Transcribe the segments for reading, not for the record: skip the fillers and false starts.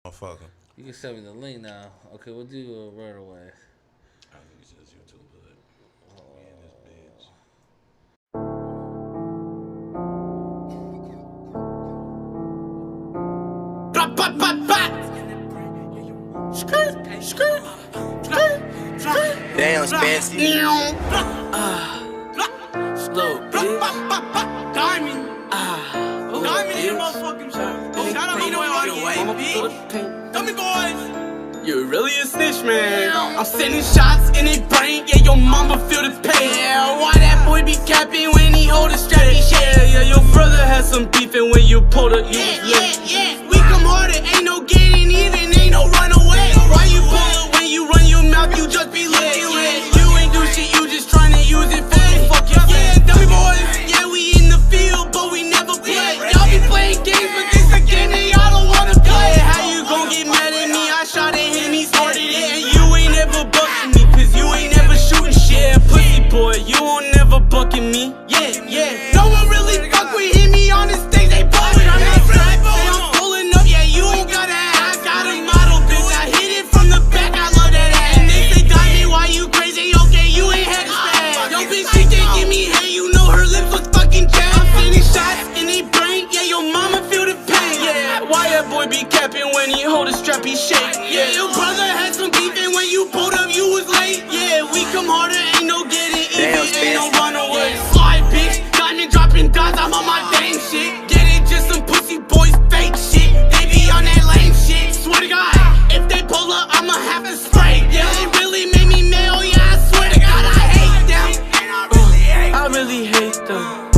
Motherfucker. You can send me the link now. Okay, we'll do a right away. I think it's just YouTube hood. We in this bitch. Bop, bop, bop, bop. Skirt, skirt, skirt, skirt. Damn, Spancy. Slow, bitch. Diamond. Diamond in your motherfucking shirt. Shout out my boy all the way, bitch. Dummy boys. You really a snitch, man. I'm sending shots in his brain. Yeah, your mama feel the pain. Yeah, why that boy be capping when he hold a strap? Yeah, your brother had some beefing when you pulled up. Yeah. We come harder, ain't no getting even, ain't no run away. Why you pull it when you run your mouth? You just be lit. You ain't do shit, you just tryna use it for the fuck your yeah, dummy boys. Yeah, we in the field, but we never play. Y'all be playing games, but this a game that y'all don't wanna play. How you gon' get mad at me? I shot at him, he started it, and you ain't ever bucking me, cause you ain't ever shooting shit. Pussy boy, you won't never bucking me. Yeah. No one really fuck with him, he on the stage, they bucking. I'm not strapped, I'm pulling up, yeah, you ain't gotta ask. I got a model, bitch, I hit it from the back, I love that ass. And they say, Diamond, why you crazy? Okay, you ain't had to spaz. Yo, bitch, she can't give me hair, you know her lips was fucking chapped. I'm sending shots in they brain, yeah, your mama feel the pain. Yeah, why that boy be capping when he hold a strap, he shake? Yeah, your brother had some beef, and when you pulled up, you was late. Yeah, we come harder, ain't no getting even, ain't no run away. Slide, bitch, diamond dropping dots, I'm on my dang shit. Get it, just some pussy boys, fake shit. They be on that lame shit. Swear to God, if they pull up, I'ma have to spray. Yeah, they really made me mad, oh yeah, I swear to God, I hate them. I really hate them.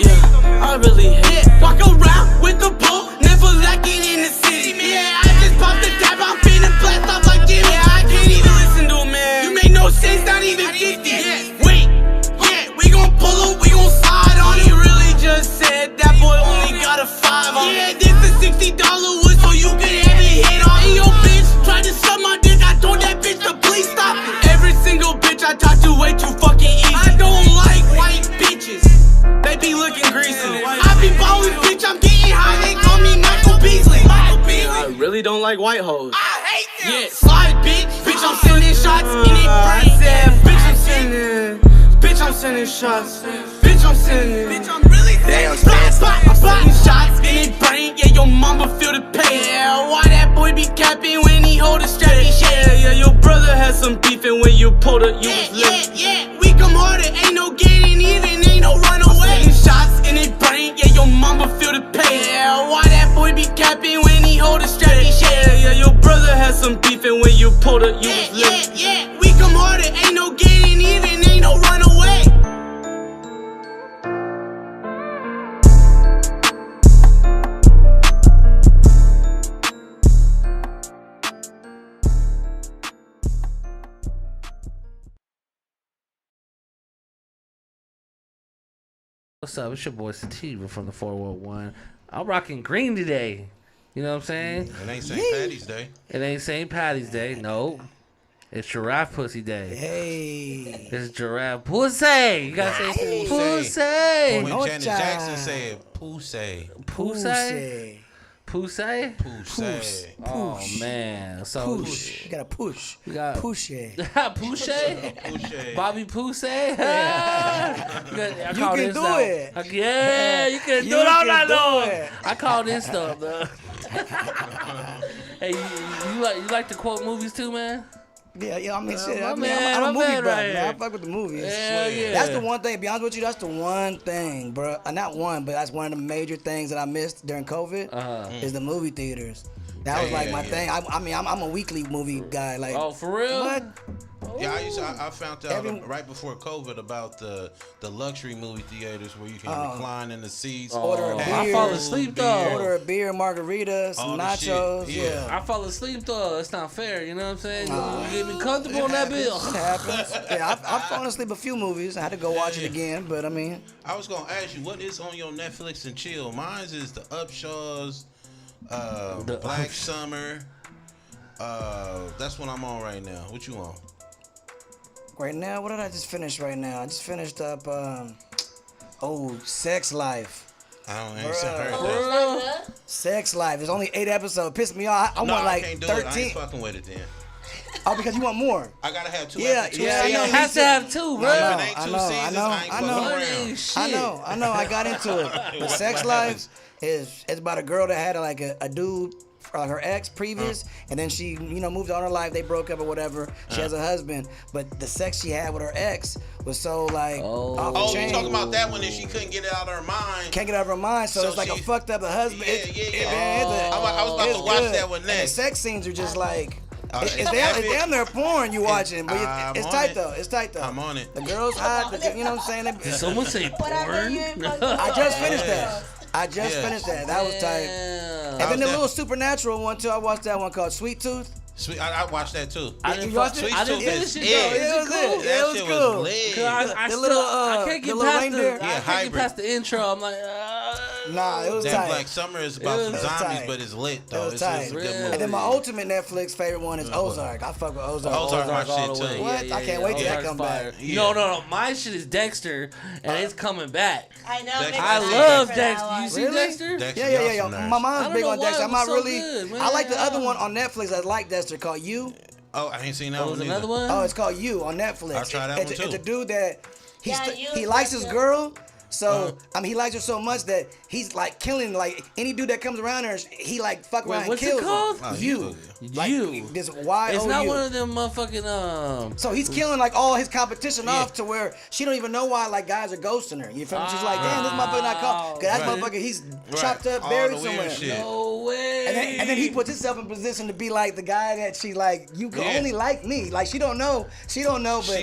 Yeah, I really hate them. Walk around with the pole, never lacking in the city. Yeah, I just popped the dab, I'm finna blast off like Jimmy. Yeah, I can't even listen to him, man. You make no sense, not even 50. Yeah, wait, yeah, we gon' pull up, we gon' slide on it. He really just said that boy only got a 5 on it. Yeah, this a $60 wood, so you can have it hit on. And your bitch tried to suck my dick, I told that bitch to please stop it. Every single bitch I talk to way too fucking easy. I don't like white bitches, they be looking greasy. I be ballin', bitch, I'm getting high, they call me Michael Beasley. I really don't like white hoes. I hate them. Yeah, slide, bitch. Bitch, I'm sending shots in it brain. Bitch, I'm sending. Bitch, I'm sending shots. Bitch, I'm sending. Bitch, I'm really Damn, sending. I'm sending shots in it brain. Yeah, your mama feel the pain. Yeah, why that boy be capping when he hold a strap? Yeah, your brother had some beefing when you pulled up. You was late. Yeah, we come harder, ain't no getting even, ain't no run away. Sending shots in it brain. Yeah, your mama feel the pain. Yeah, why that boy be capping when he hold a strap? Yeah, your brother had some beefing when you pulled up. You was late. Yeah, we come harder, ain't no getting even, ain't no run away. What's up? It's your boy Sativa from the 411. I'm rocking green today. You know what I'm saying? It ain't St. Patty's Day. It ain't St. Patty's Day. No. It's Giraffe Pussy Day. Hey. It's Giraffe Pussy. You gotta say Pussy. When Janet Jackson said Pussy. Pussy? Pussy? Pussy. Oh, man. So Push. You gotta push. We got Push it. Pussy? Pussy. Bobby Pussy? You can do it. Yeah, you can do it all night long. I call this stuff, though. Hey, you like to quote movies too, man? Yeah, I mean, shit. my I'm man, a my movie man buff, right man. I here. fuck with the movies. Yeah. That's the one thing, to be honest with you, that's the one thing, bro. Not one, but that's one of the major things that I missed during COVID is the movie theaters. That was like my thing. I mean, I'm a weekly movie guy. Like, Oh, for real? what? Yeah, I found out right before COVID about the luxury movie theaters where you can recline in the seats. Order a beer. I fall asleep, though. Order a beer, margaritas, some All the nachos. shit. Yeah. I fall asleep, though. It's not fair. You know what I'm saying? You get me comfortable on that bill. It happens. Yeah, I've fallen asleep a few movies. I had to go watch it again, but I mean, I was gonna ask you, what is on your Netflix and chill? Mine's is the Upshaws, Black Summer. That's what I'm on right now. What you on? right now, what did I just finish right now? I just finished up, Sex Life. I ain't heard Oh, that. it's not good? Sex Life. There's only 8 episodes. Pissed me off. I No, want I like can't do it. I 13. ain't fucking with it then. Oh, because you want more. I gotta have 2 Yeah, episodes. yeah, You yeah. have to have 2, bro. If it I ain't 2 know, seasons, I I ain't know. fucking One around. ain't shit. I know. I got into it. But What Sex Life happens? it's about a girl that had like a dude, her ex previous, and then she, moved on her life. They broke up or whatever. She has a husband, but the sex she had with her ex was so like off the Oh, you chain. talking about that one and she couldn't get it out of her mind. Can't get out of her mind, so it's like a she- fucked up husband. Yeah. Man, I was about it's to watch good. that one And the next. sex scenes are just like. It's it's damn near porn you watching, but I'm it's on tight it. though. It's tight though. I'm on it. The girl's hot. You know what I'm saying? Did someone say porn? I just finished that. I just Yeah. finished that. That was tight. Damn. And then the that? little supernatural one too. I watched that one called Sweet Tooth. Sweet, I watched that too. I You didn't, watched it? Sweet I didn't Tooth finish is it it. though. Is It was it cool? good. That It was shit cool. was lit. Cause I The still, little, I can't the get little past reindeer. the, Yeah, I can't hybrid. get past the intro. I'm like, Nah, it was That tight. Black Summer is about It some was zombies, tight. but it's lit It though. was It's tight. a good Really? movie. And then my ultimate Netflix favorite one is Ozark. I fuck with Ozark. Ozark, my Ozark all shit the way. too. What? I can't wait till that Ozark's come fire. back. Yeah. No. My shit is Dexter, and it's coming back. I know. Dexter. maybe I might love be for that Dexter. one. You see Really? Dexter? Dexter, Yeah. y'all some nerds. My I mom's don't big know on why Dexter. it I'm was not so really. good, man. I like the other one on Netflix that's like Dexter called You. Oh, I ain't seen that Oh, one was either. another one? Oh, it's called You on Netflix. I'll try that it's, one, It's a too. dude that Yeah, You he is likes like his the- girl. So Uh-huh. he likes her so much that he's like killing like any dude that comes around her. He like fuck Wait, around and what's it kills called? him. Oh, You. Like, You. This Y-O-U. It's not one of them motherfucking So he's killing like all his competition Yeah. off to where she don't even know why like guys are ghosting her. You feel me? She's like, damn, this motherfucker not call. Cause that Right. motherfucker, he's Right. chopped up, All buried the weird somewhere. shit. No way. And then he puts himself in position to be like the guy that she like. You can Yeah. only like me. Like she don't know, but She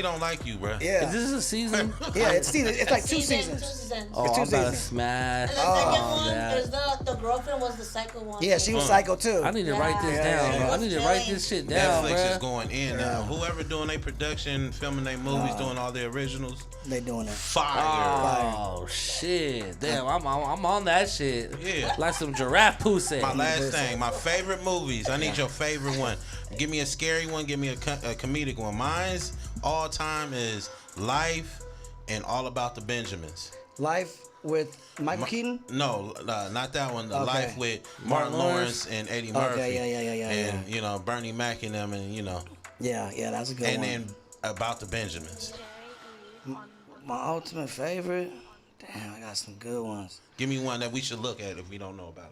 don't like you, bro. yeah, Is this a season? yeah. It's like two seasons. 2 seasons. Oh, two I'm about to seasons. smash. And the second on one that. is the girlfriend was the psycho one. Yeah, she was psycho too. I need to write this Yeah. down. Yeah. I need to write this shit down, Netflix bruh. is going in now. Whoever doing their production, filming their movies, doing all their originals, They doing it. fire. Oh shit! Damn, I'm on that shit. Yeah. Like some giraffe pussy. My last thing, my favorite movies. I need your favorite one. Give me a scary one. Give me a comedic one. Mine's all time is Life and All About the Benjamins. Life with Michael Keaton. No, not that one. The Okay. Life with Martin Lawrence and Eddie Murphy. yeah, And you know Bernie Mac and them, and Yeah, that's a good and one. then About the Benjamins. My ultimate favorite. Damn, I got some good ones. Give me one that we should look at if we don't know about it.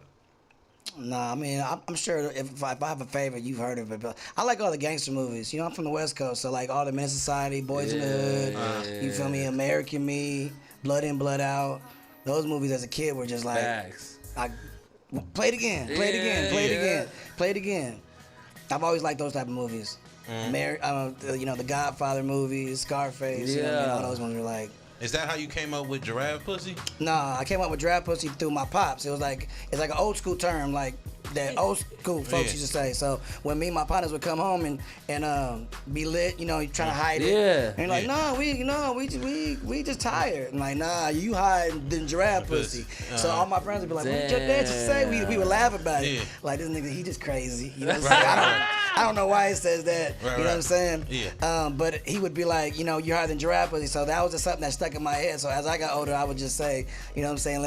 Nah, I mean, I'm sure if I have a favorite, you've heard of it. But I like all the gangster movies. You know, I'm from the West Coast, so like all the Men Society, Boys in the Hood. You feel me? American Me, Blood In, Blood Out. Those movies as a kid were just like, Facts. play it again, play it again, play it Yeah. again, play it again. I've always liked those type of movies. The Godfather movies, Scarface. You know, Yeah. all those ones were like. Is that how you came up with giraffe pussy? Nah, I came up with draft pussy through my pops. It's like an old school term, like that old school folks Yeah. used to say. So when me and my partners would come home and be lit, you trying to hide it. Yeah. And like, Yeah. we just tired. And like, nah, you hide the giraffe pussy. So all my friends would be like, what did your dad just say? We would laugh about it. Yeah. Like this nigga, he just crazy. You know what I'm saying? I don't know why he says that. Right, you know what I'm right. saying? Yeah. But he would be like, you're higher than giraffe pussy. So that was just something that stuck in my head. So as I got older, I would just say, you know what I'm saying?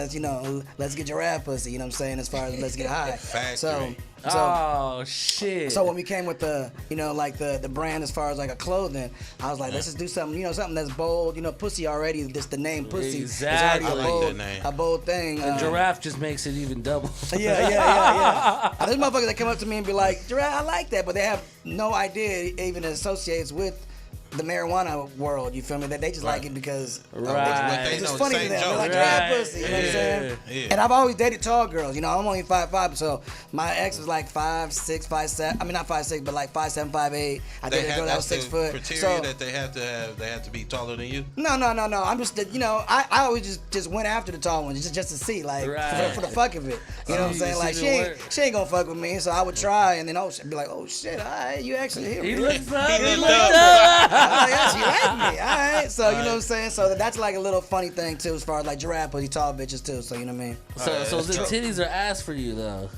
Let's get giraffe pussy. You know what I'm saying? As far as let's get high. Factory. Oh shit. So when we came with the, the brand as far as like a clothing, I was like, let's just do something, something that's bold. Pussy already, just the name pussy Exactly. is I like already that name. a bold thing. and giraffe just makes it even double. Yeah. There's motherfuckers that come up to me and be like, giraffe, I like that, but they have no idea it even associates with the marijuana world, you feel me? That they just like it because Right. it's just know, funny to same them. They're joke. like, Right. giraffe pussy, you know what I'm Yeah, saying? yeah. And I've always dated tall girls, I'm only 5'5", so my ex was like 5'6", 5'7". I mean, not 5'6", but like 5'7", 5'8". I dated a girl that was 6 foot. Criteria So that they have to be taller than you. no. I'm just, I always just went after the tall ones just to see, like, Right. for the fuck of it. You know what I'm You saying? see Like, the she ain't, work. she ain't gonna fuck with me, so I would try, and then be like, oh shit, all right, you actually hit me. He looks up. He He looked looked up. up. I'm like, yeah, she like me, all right. So you know what I'm saying? So that's like a little funny thing too, as far as like giraffe pussy, tall bitches too. So you know what I mean? So the That's true. titties are ass for you though.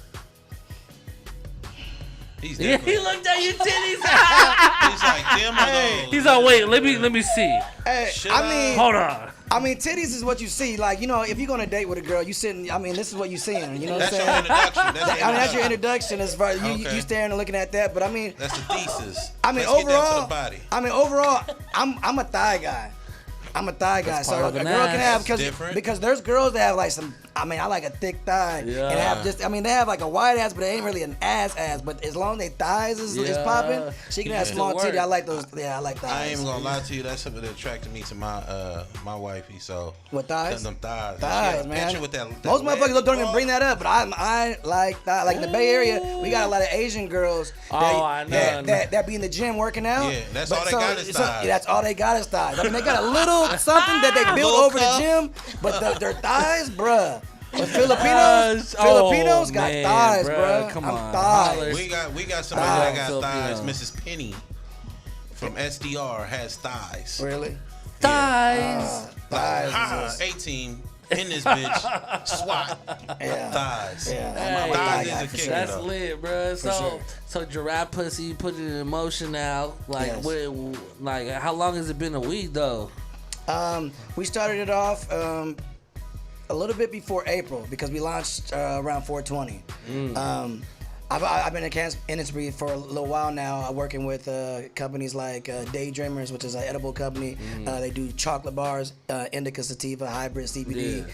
He's Yeah, different. he looked at your titties. He's like them or those. He's like, wait, let me see. Hey, Should I I? mean, Hold on. I mean, titties is what you see. Like, you know, if you're gonna date with a girl, you sitting. I mean, this is what you seeing. You know what I'm That's your saying? introduction. That's your introduction as far as Okay. you staring and looking at that. But I mean, That's the thesis. I mean, Let's get down to overall, the body. I'm a thigh guy. I'm a thigh guy, That's so part a of an girl can ass. have Different. because there's girls that have like some. I mean, I like a thick thigh and have just. I mean, they have like a wide ass, but they ain't really an ass. But as long as they thighs is popping, she can have Yeah. small Still titty. I work. like those. Yeah, I like thighs. I ain't even gonna lie to you. That's something that attracted me to my wifey. So What thighs? Them thighs. Thighs, She man. had a picture with that Most leg motherfuckers don't even bar. bring that up, but I like that. Like in the Bay Area, we got a lot of Asian girls I know. that be in the gym working out. Yeah, that's But all they got is thighs. Yeah, that's all they got is thighs. I mean, they got a little something that they built Little over cup. the gym, but their thighs, bruh. But Filipinos got man, thighs, bruh. bruh. Come I'm on. thighs. We got somebody that got Thighs. thighs. Mrs. Penny from SDR has thighs. Really? Thighs. Thighs. Ha, is just- 18 in this bitch. SWAT. Yeah. Thighs. Yeah, Hey, I'm a thigh thighs guy is a for kicker, sure. That's though. lit, bro. So, sure. so giraffe pussy, you put it in motion now. Like, Yes. like, how long has it been a week though? We started it off a little bit before April because we launched around 420. I've been in the industry for a little while now, working with companies like Daydreamers, which is an edible company. They do chocolate bars, indica sativa, hybrid CBD,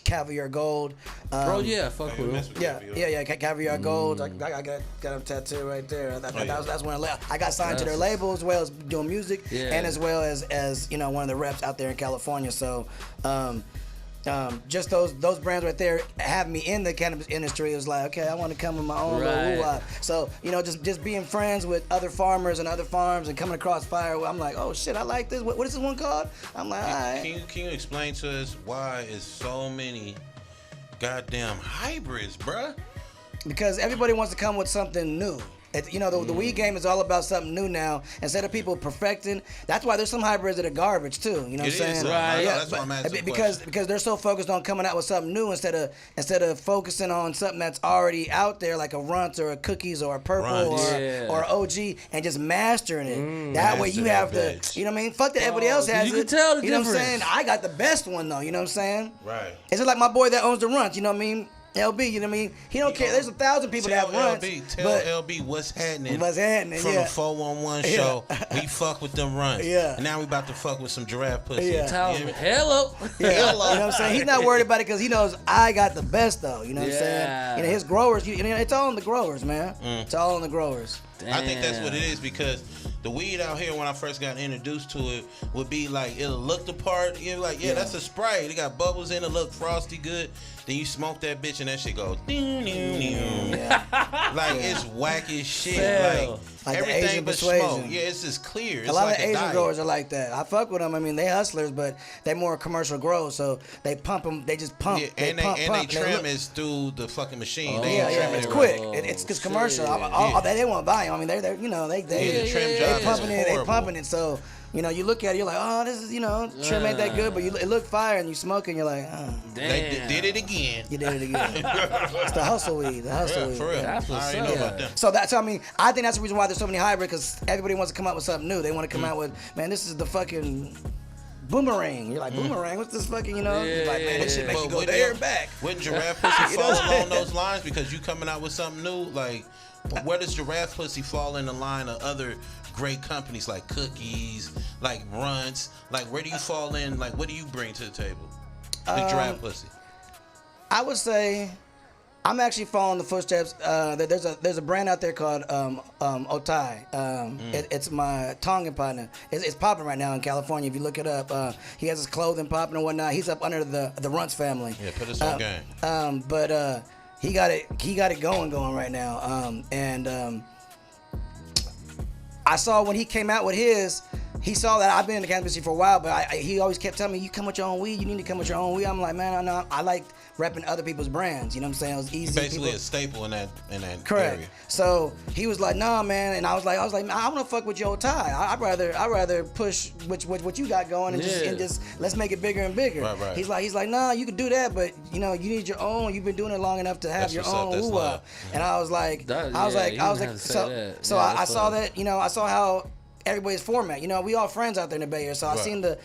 caviar gold. Bro, yeah, fuck with him. Yeah, caviar gold. I got a tattoo right there. That's when I got signed to their label as well as doing music, Yeah. and as well as you know, one of the reps out there in California. So. Just those brands right there have me in the cannabis industry. It was like, okay, I want to come with my own little Right. woo-wah. So, you know, just being friends with other farmers and other farms and coming across fire, I'm like, oh shit, I like this. What is this one called? I'm like, all right. Can you explain to us why is so many goddamn hybrids, bruh? Because everybody wants to come with something new. You know, the weed game is all about something new now. Instead of people perfecting, that's why there's some hybrids that are garbage too. You know what I'm It is, saying? though. Right. Yeah, That's why I'm asking the because question. they're so focused on coming out with something new instead of focusing on something that's already out there, like a Runt or a Cookies or a Purple Runts. or OG, and just mastering it. That way you Master have that the, bitch. you know what I mean? Fuck that everybody else has you it. can tell the You know what I'm difference. saying? I got the best one though. You know what I'm saying? Right. It's just like my boy that owns the Runt. You know what I mean? LB, you know what I mean? He don't care. There's 1,000 people that Tell have runts. Tell but LB what's happening. What's happening, From yeah. the 411 show. We fuck with them runs. Yeah. And now we about to fuck with some giraffe pussy. Yeah. Tell You him, hear me? hello. Yeah, you know what I'm saying? He's not worried about it because he knows I got the best though. You know what I'm Yeah. saying? You know, his growers, you know, it's all on the growers, man. It's all on the growers. I think that's what it is because the weed out here when I first got introduced to it would be like it'll look the part. You're like, yeah, that's a Sprite. It got bubbles in it, look frosty good. Then you smoke that bitch and that shit goes like it's whack as shit. Hell. Like the everything Asian but persuasion. smoke. Yeah, it's just clear. It's A lot like of Asian diet. growers are like that. I fuck with them. I mean, they hustlers, but they more commercial grows. So they pump them. They just pump. Yeah, they and pump, they pump, trim look- is through the fucking machine. Oh. They Yeah, ain't yeah, trimming it's it quick. right. It's commercial. shit. They want volume. I mean, they're you know they Yeah, the trim they job is pumping it. They horrible. pumping it. So you know, you look at it, you're like, oh, this is trim ain't that good, but it look fire, and you smoke, and you're like, oh, They did it again. you did it again. It's the hustle weed. The hustle Yeah, weed. for real. That's I what's already know up. about them. So I think that's the reason why there's so many hybrids, because everybody wants to come out with something new. They want to come out with, man, this is the fucking boomerang. You're like, boomerang? What's this fucking, you know? You're like, man, this shit makes you go there and back. Wouldn't giraffe pussy fall along those lines because you coming out with something new? Like, where does giraffe pussy fall in the line of other great companies like Cookies, like Runts? Like, where do you fall in? Like, what do you bring to the table? The giraffe pussy. I would say I'm actually following the footsteps. There's a brand out there called Otai. It's my Tongan partner. It's popping right now in California. If you look it up, he has his clothing popping and whatnot. He's up under the Runts family. Yeah, put us on game. But he got it going right now. I saw when he came out with his, he saw that I've been in the cannabis industry for a while, but he always kept telling me, you come with your own weed, you need to come with your own weed. I'm like, man, I like repping other people's brands. You know what I'm saying? It was easy. Basically a staple in that Correct. area. So he was like, nah, man, and I was like, man, I want to fuck with your tie. I'd rather push what you got going and just let's make it bigger and bigger. Right. He's like, nah, you can do that, but you know, you need your own. You've been doing it long enough to have That's your what's up, own that's woo-wah. love. And I was like, That- I was yeah, like, you didn't have to say that. so Yeah, I that's saw love. that, you know, I saw how everybody's format. You know, we all friends out there in the Bay Area. So I seen the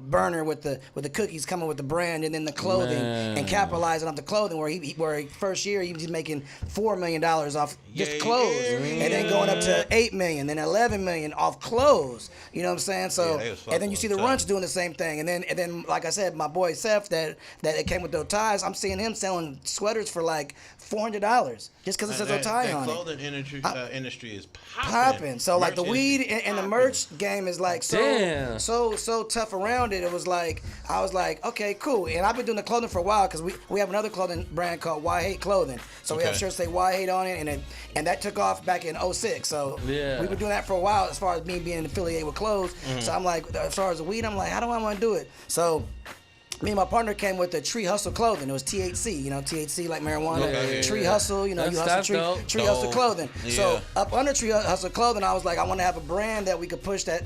burner with the cookies coming with the brand and then the clothing and capitalizing on the clothing where first year he was making $4 million off just clothes and then going up to $8 million, then $11 million off clothes. You know what I'm saying? So and then you see the Runts doing the same thing. And then like I said, my boy Seth that it came with those ties. I'm seeing him selling sweaters for like $400 just because it says Otai on it. Clothing industry is popping. So like the weed and the merch game is like so tough around it. It was like I was like, okay, cool. And I've been doing the clothing for a while because we have another clothing brand called Why Hate Clothing. So we have shirts say Why Hate on it, and that took off back in 06. So we've been doing that for a while as far as me being affiliated with clothes. So I'm like, as far as the weed, I'm like, how do I want to do it? So me and my partner came with the Tree Hustle clothing. It was THC, THC like marijuana. Tree Hustle, you hustle Tree Hustle clothing. Yeah. So up under Tree Hustle clothing, I was like, I want to have a brand that we could push that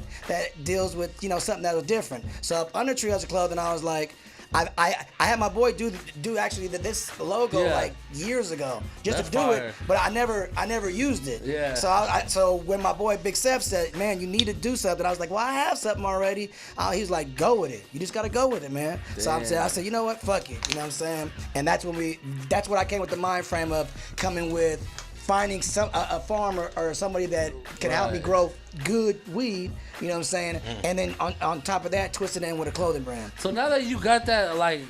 deals with something that was different. So up under Tree Hustle clothing, I was like, I had my boy do actually this logo like years ago just to do it, but I never used it. Yeah. So when my boy Big Seth said, "Man, you need to do something," I was like, "Well, I have something already." He was like, "Go with it. You just gotta go with it, man." Damn. So I said, "You know what? Fuck it." You know what I'm saying? And that's what I came with the mind frame of coming with finding a farmer or somebody that can help me grow good weed, you know what I'm saying? And then on top of that, twist it in with a clothing brand. So now that you got that like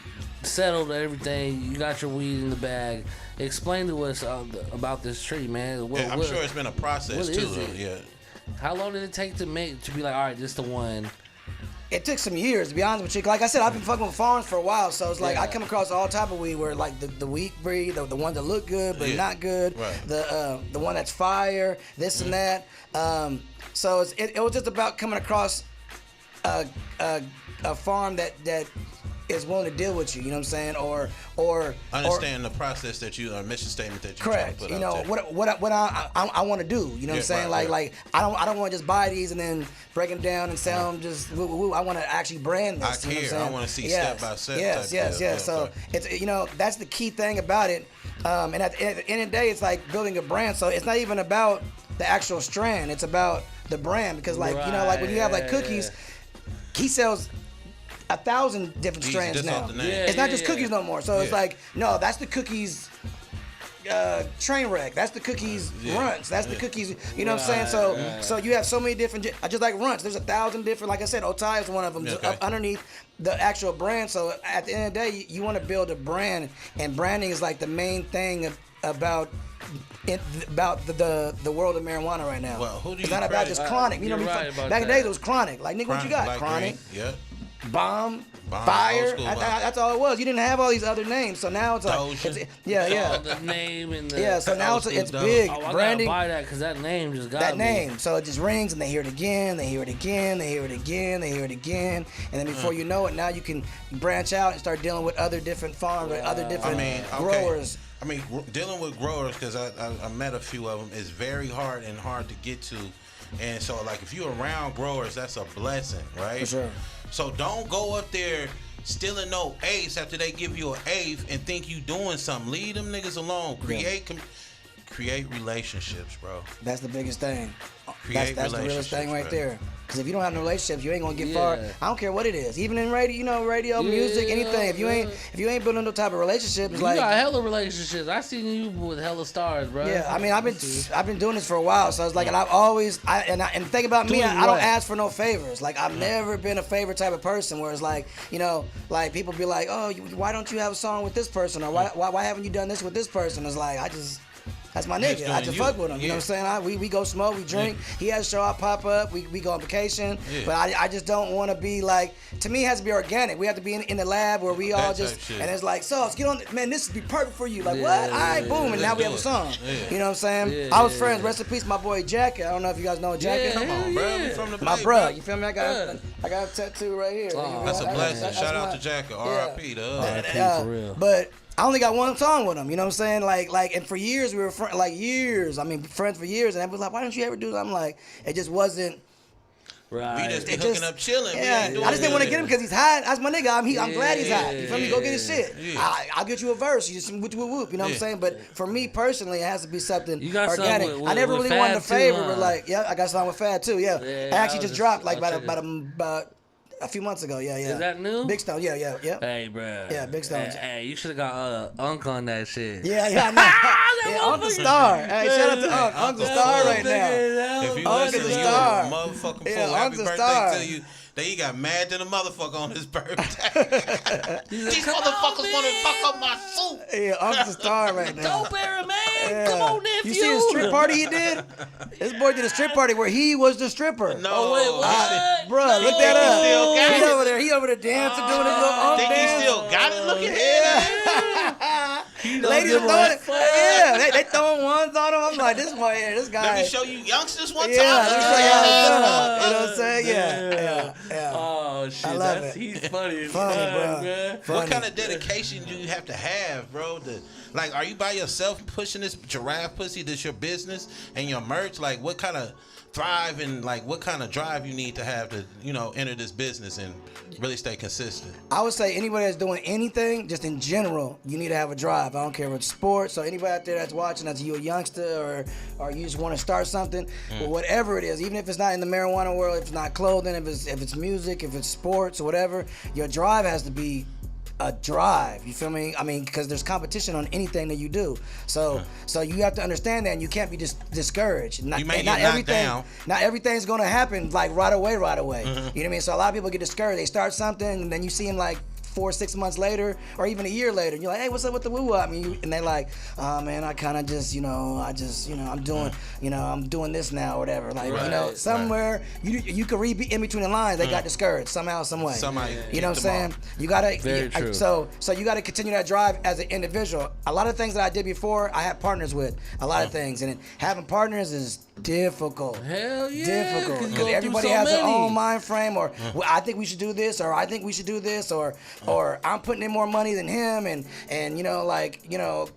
settled and everything, you got your weed in the bag, explain to us about this tree, man. I'm sure it's been a process too, though. Yeah. How long did it take to be like, all right, this the one? It took some years, to be honest with you. Like I said, I've been fucking with farms for a while, so it's like I come across all type of weed where like the weak breed, the ones that look good but not good, the one that's fire, this and that. So it was just about coming across a farm that is willing to deal with you. You know what I'm saying? Or understand the process that you mission statement that you correct. Trying to put out What I want to do. You know what I'm saying? Like I don't want to just buy these and then break them down and sell them just woo woo woo. I want to actually brand this. I care. You know I want to see step by step. Yes. So it's that's the key thing about it. And at the end of the day, it's like building a brand. So it's not even about the actual strand. It's about the brand because like like when you have like cookies, he sells 1,000 different strands now. It's not just cookies no more. So it's like, no, that's the cookies train wreck. That's the cookies runts. That's the cookies. You know what I'm saying? So you have so many different. Just like runts, there's 1,000 different. Like I said, Otai is one of them. Underneath the actual brand. So at the end of the day, you want to build a brand, and branding is like the main thing about the world of marijuana right now. Well, who do you it's not about just chronic. You know, back in the day it was chronic. Like nigga, what you got? Chronic. Yeah. Bomb, fire. That's all it was. You didn't have all these other names, so now it's like, the name and the So now it's big branding. I gotta buy that because that name just got that name. So it just rings, and they hear it again. They hear it again. They hear it again. They hear it again. And then before you know it, now you can branch out and start dealing with other different farms, or other different growers. I mean, dealing with growers, because I met a few of them, is very hard to get to. And so, like, if you're around growers, that's a blessing, right? For sure. So don't go up there stealing no eighths after they give you an eighth and think you doing something. Leave them niggas alone. Create relationships, bro. That's the biggest thing. That's the realest thing right there. Because if you don't have no relationships, you ain't gonna get far. I don't care what it is. Even in radio, music, anything. If you ain't building no type of relationship, it's you got hella relationships. I seen you with hella stars, bro. Yeah, I mean, I've been doing this for a while, so it's like, and I've always, and the thing about me, I don't ask for no favors. Like, I've never been a favor type of person where it's like, like people be like, oh, why don't you have a song with this person, or why haven't you done this with this person? It's like that's my nigga. I just fuck with him. You know what I'm saying? We go smoke, we drink. He has a show, I pop up. We go on vacation. But I just don't want to be like. To me, it has to be organic. We have to be in the lab where we all just and it's like, so let's get on. Man, this would be perfect for you. Like what? All right, boom, and now we have a song. You know what I'm saying? I was friends. Rest in peace, my boy Jacket. I don't know if you guys know Jacket. Come on, bro. We from the my bro. You feel me? I got a tattoo right here. That's a blessing. Shout out to Jacket. R.I.P. For real. But I only got one song with him, you know what I'm saying? Like, and for years we were friends for years, and I was like, why don't you ever do that? I'm like, it just wasn't Right. We just be hooking up, chilling. Yeah, I just didn't want to get him because he's hot. That's my nigga. I'm glad he's hot. You feel me? Go get his shit. Yeah. I'll get you a verse. You just whoop whoop whoop. You know what I'm saying? But for me personally, it has to be something You got organic. something with I never really Fab wanted a favor, too, but huh? like, yeah, I got something with Fab too. Yeah, Yeah, I actually just dropped like I'll check it. about a few months ago. Yeah. Is that new? Big Stone. Yeah. Hey, bro. Yeah, Big Stones. Hey, you should have got Unk on that shit. Yeah, I know. Yeah, Uncle Star. Hey, shout out to Unc. Uncle Star right now. If you Uncle listen, you Star. a motherfucking fool. Yeah, Happy Uncle birthday Star. to you. Then he got mad than a motherfucker on his birthday. These motherfuckers want to fuck up my suit. Yeah, Uncle Star right now. Go, Barry, man. Yeah. Come on, nephew. You see the strip party he did? This boy did a strip party where he was the stripper. No, Oh, wait, what? Bruh, look that He still got up. it. He over there dancing, doing his little Unc Think he dance. still got it? Look at him. Ladies are throwing it. Yeah, they throwing ones on him. I'm like, this guy. Let me show you youngsters one Yeah, time. let me Look show you at how it's that. done. You know what I'm saying? Yeah. Oh, shit. I love it. He's funny as Funny, fuck, bro. man. Funny. What kind of dedication do you have to have, bro? Like, are you by yourself pushing this Girrafe pussy? This your business and your merch? Like, what kind of thrive and like what kind of drive you need to have to, enter this business and really stay consistent? I would say anybody that's doing anything, just in general, you need to have a drive. I don't care if it's sports. So anybody out there that's watching, that's you a youngster or you just want to start something, or whatever it is, even if it's not in the marijuana world, if it's not clothing, if it's music, if it's sports or whatever, your drive has to be a drive. You feel me? I mean, because there's competition on anything that you do. So you have to understand that, and you can't be discouraged. You may get knocked down. Not everything's gonna happen like right away. You know what I mean? So a lot of people get discouraged. They start something, and then you see them like 4 or 6 months later, or even a year later, and you're like, hey, what's up with the woo? And they're like, oh man, I kind of just, I'm doing this now or whatever. Like, somewhere you could read in between the lines. They got discouraged somehow, some way. Somebody you know what I'm kicked saying? them off. You gotta. Very true. So you gotta continue that drive as an individual. A lot of things that I did before, I had partners with. A lot of things, and having partners is difficult. Hell yeah. Difficult. 'cause you Because go everybody through so has their many. own mind frame, or well, I think we should do this, or I think we should do this, or I'm putting in more money than him, and it's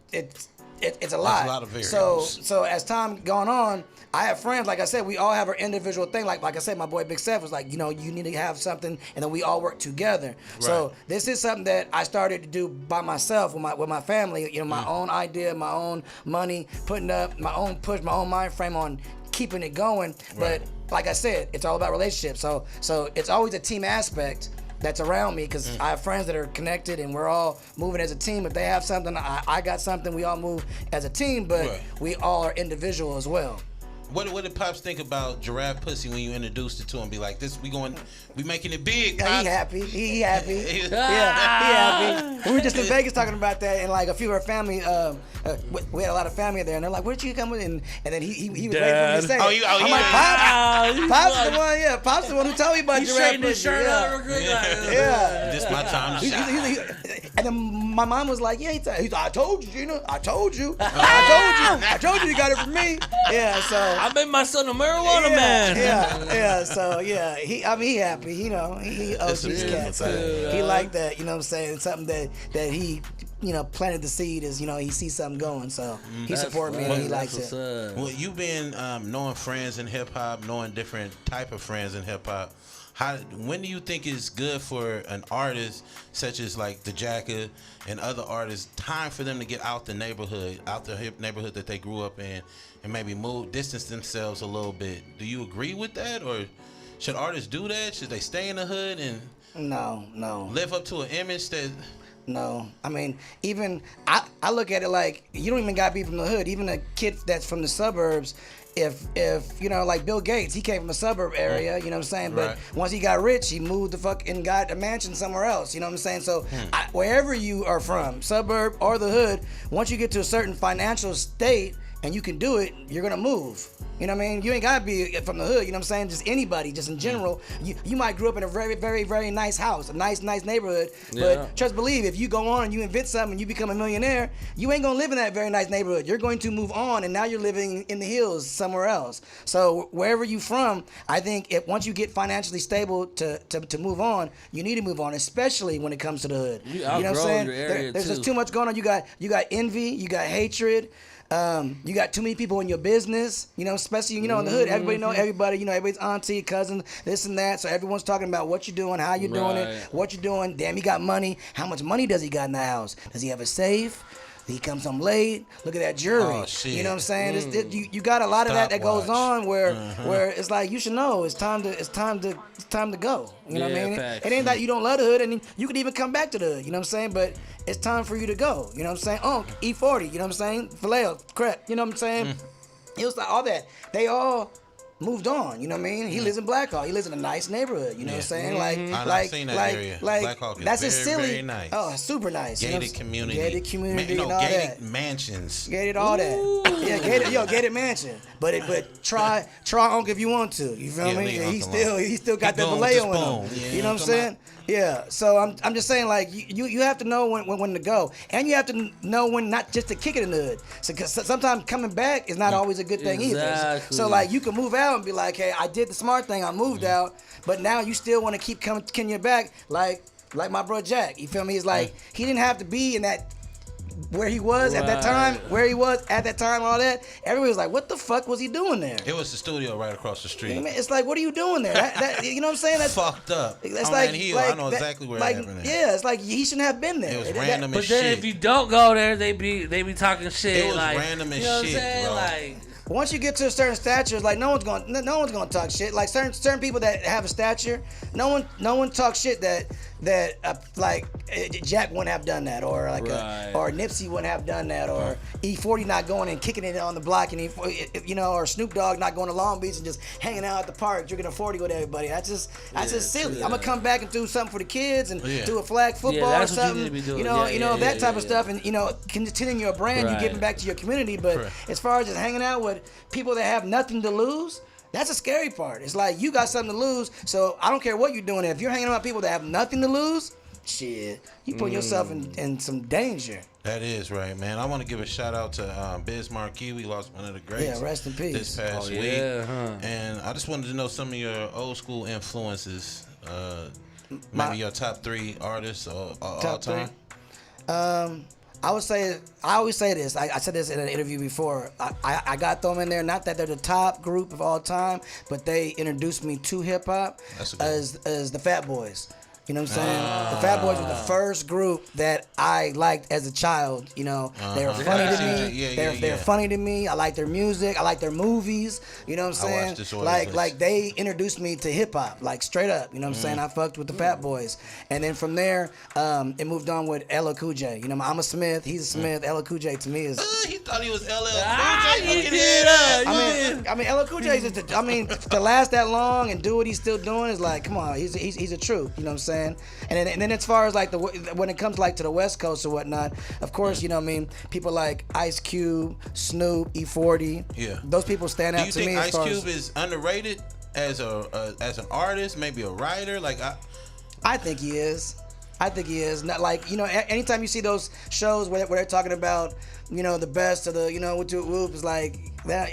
a lot. a lot of variables. So as time gone on, I have friends, like I said, we all have our individual thing. Like I said, my boy Big Seth was like, you need to have something, and then we all work together. So this is something that I started to do by myself with my family. My own idea, my own money, putting up my own push, my own mind frame on keeping it going. But like I said, it's all about relationships. So it's always a team aspect that's around me, because I have friends that are connected and we're all moving as a team. If they have something, I got something, we all move as a team, but we all are individual as well. What did Pops think about Girrafe pussy when you introduced it to him? Be like, we making it big, Pops. Yeah, he happy. He happy. Yeah, he happy. We were just in Vegas talking about that, and like a few of our family, we had a lot of family there, and they're like, "Where'd you come with?" And then he was waiting for me to say it. I'm like, Pops the one, yeah. Pops the one who told me about Girrafe pussy. Shirt Yeah. out real quick, like, Yeah. This my time to shine. And then my mom was like, "Yeah," he's like, "I told you, Gina. I told you. I told you you got it from me." Yeah, so I made my son a marijuana man. Yeah. So yeah, he happy. He owes his cat. So he like that. You know what I'm saying? It's something that he planted the seed. Is he sees something going, so he support me and he likes it. Well, you been knowing friends in hip hop, knowing different type of friends in hip hop. When do you think it's good for an artist such as like the Jacka and other artists, time for them to get out the neighborhood, out the hip neighborhood that they grew up in, and maybe distance themselves a little bit? Do you agree with that, or should artists do that? Should they stay in the hood and no live up to an image that? No, I mean, even I look at it like you don't even gotta be from the hood. Even a kid that's from the suburbs, if like Bill Gates, he came from a suburb area, you know what I'm saying? But once he got rich, he moved the fuck and got a mansion somewhere else, you know what I'm saying? So wherever you are from, suburb or the hood, once you get to a certain financial state and you can do it, you're gonna move. You know what I mean? You ain't gotta be from the hood, you know what I'm saying? Just anybody, just in general. You might grow up in a very, very, very nice house, a nice neighborhood. But trust believe, if you go on and you invent something and you become a millionaire, you ain't gonna live in that very nice neighborhood. You're going to move on, and now you're living in the hills somewhere else. So wherever you from, I think once you get financially stable to move on, you need to move on, especially when it comes to the hood. You know what I'm saying? There's just too much going on. You got envy, you got hatred. You got too many people in your business, you know, especially, you know, in the hood. Everybody know everybody, you know, everybody's auntie, cousin, this and that. So everyone's talking about what you're doing, how you're doing it, what you're doing. Damn, he got money. How much money does he got in the house? Does he have a safe? He comes home late. Look at that jewelry. Oh, shit. You know what I'm saying? You got a lot of that goes on where it's like you should know it's time to go. You know what I mean? Facts. It ain't that you don't love the hood, and you could even come back to the hood. You know what I'm saying? But it's time for you to go. You know what I'm saying? E40. You know what I'm saying? Filet, crap. You know what I'm saying? It was like all that. They all moved on, you know what I mean? He lives in Blackhawk. He lives in a nice neighborhood, you know what I'm saying? I've seen that area. Blackhawk is that's very, just silly. very nice. Oh, super nice. Gated community. Gated community and all gated that. mansions. Gated all that. Yeah, gated mansion. But try Uncle if you want to. You feel me? He still got that Vallejo in him. You know what I'm saying? Yeah, so I'm just saying, like, you have to know when to go, and you have to know when not just to kick it in the hood. So, cause sometimes coming back is not always a good thing either. So like you can move out and be like, hey, I did the smart thing, I moved out, but now you still want to keep coming back, like my bro Jack. You feel me? He's like he didn't have to be in that. Where he was at that time, all that. Everybody was like, "What the fuck was he doing there?" It was the studio right across the street. It's like, what are you doing there? You know what I'm saying? That's fucked up. That's on that hill. I know exactly where it happened. Yeah, it's like he shouldn't have been there. It was random as shit. But then if you don't go there, they be talking shit. It was like, random as you know what shit, I'm saying? bro. Like, once you get to a certain stature, it's like no one's gonna talk shit. Like certain people that have a stature, no one talks shit that like Jack wouldn't have done that, or like or Nipsey wouldn't have done that, or E40 not going and kicking it on the block, and or Snoop Dogg not going to Long Beach and just hanging out at the park drinking a 40 with everybody. That's just silly. I'm gonna come back and do something for the kids and do a flag football or something. That type of stuff, and continuing your brand, you're giving back to your community. But as far as just hanging out with people that have nothing to lose. That's a scary part. It's like you got something to lose, so I don't care what you're doing. If you're hanging out with people that have nothing to lose, shit, you putting yourself in some danger. That is right, man. I want to give a shout out to Biz Marquis. We lost one of the greats. Yeah, rest in peace. This past week. And I just wanted to know some of your old school influences. Maybe your top 3 artists all time. I always say this. I said this in an interview before. I got them in there. Not that they're the top group of all time, but they introduced me to hip hop as the Fat Boys. You know what I'm saying? The Fat Boys were the first group that I liked as a child. You know, they were funny to me. They're funny to me. I like their music. I like their movies. You know what I'm saying? Like they introduced me to hip hop, like straight up. You know what I'm saying? I fucked with the Fat Boys, and then from there, it moved on with LL Cool J. You know, I'm a Smith. He's a Smith. LL Cool J to me is. He thought he was LL Cool J. Looking it up. I mean, LL Cool J is just. To last that long and do what he's still doing is like, come on, he's a truth. You know what I'm saying? And then as far as like when it comes like to the West Coast or whatnot, of course, you know what I mean, people like Ice Cube, Snoop, E40. Yeah. Those people stand out to me. Do you think Ice Cube is underrated as an artist, maybe a writer? I think he is. Not like, anytime you see those shows where they're talking about, the best of the, whoop is like that,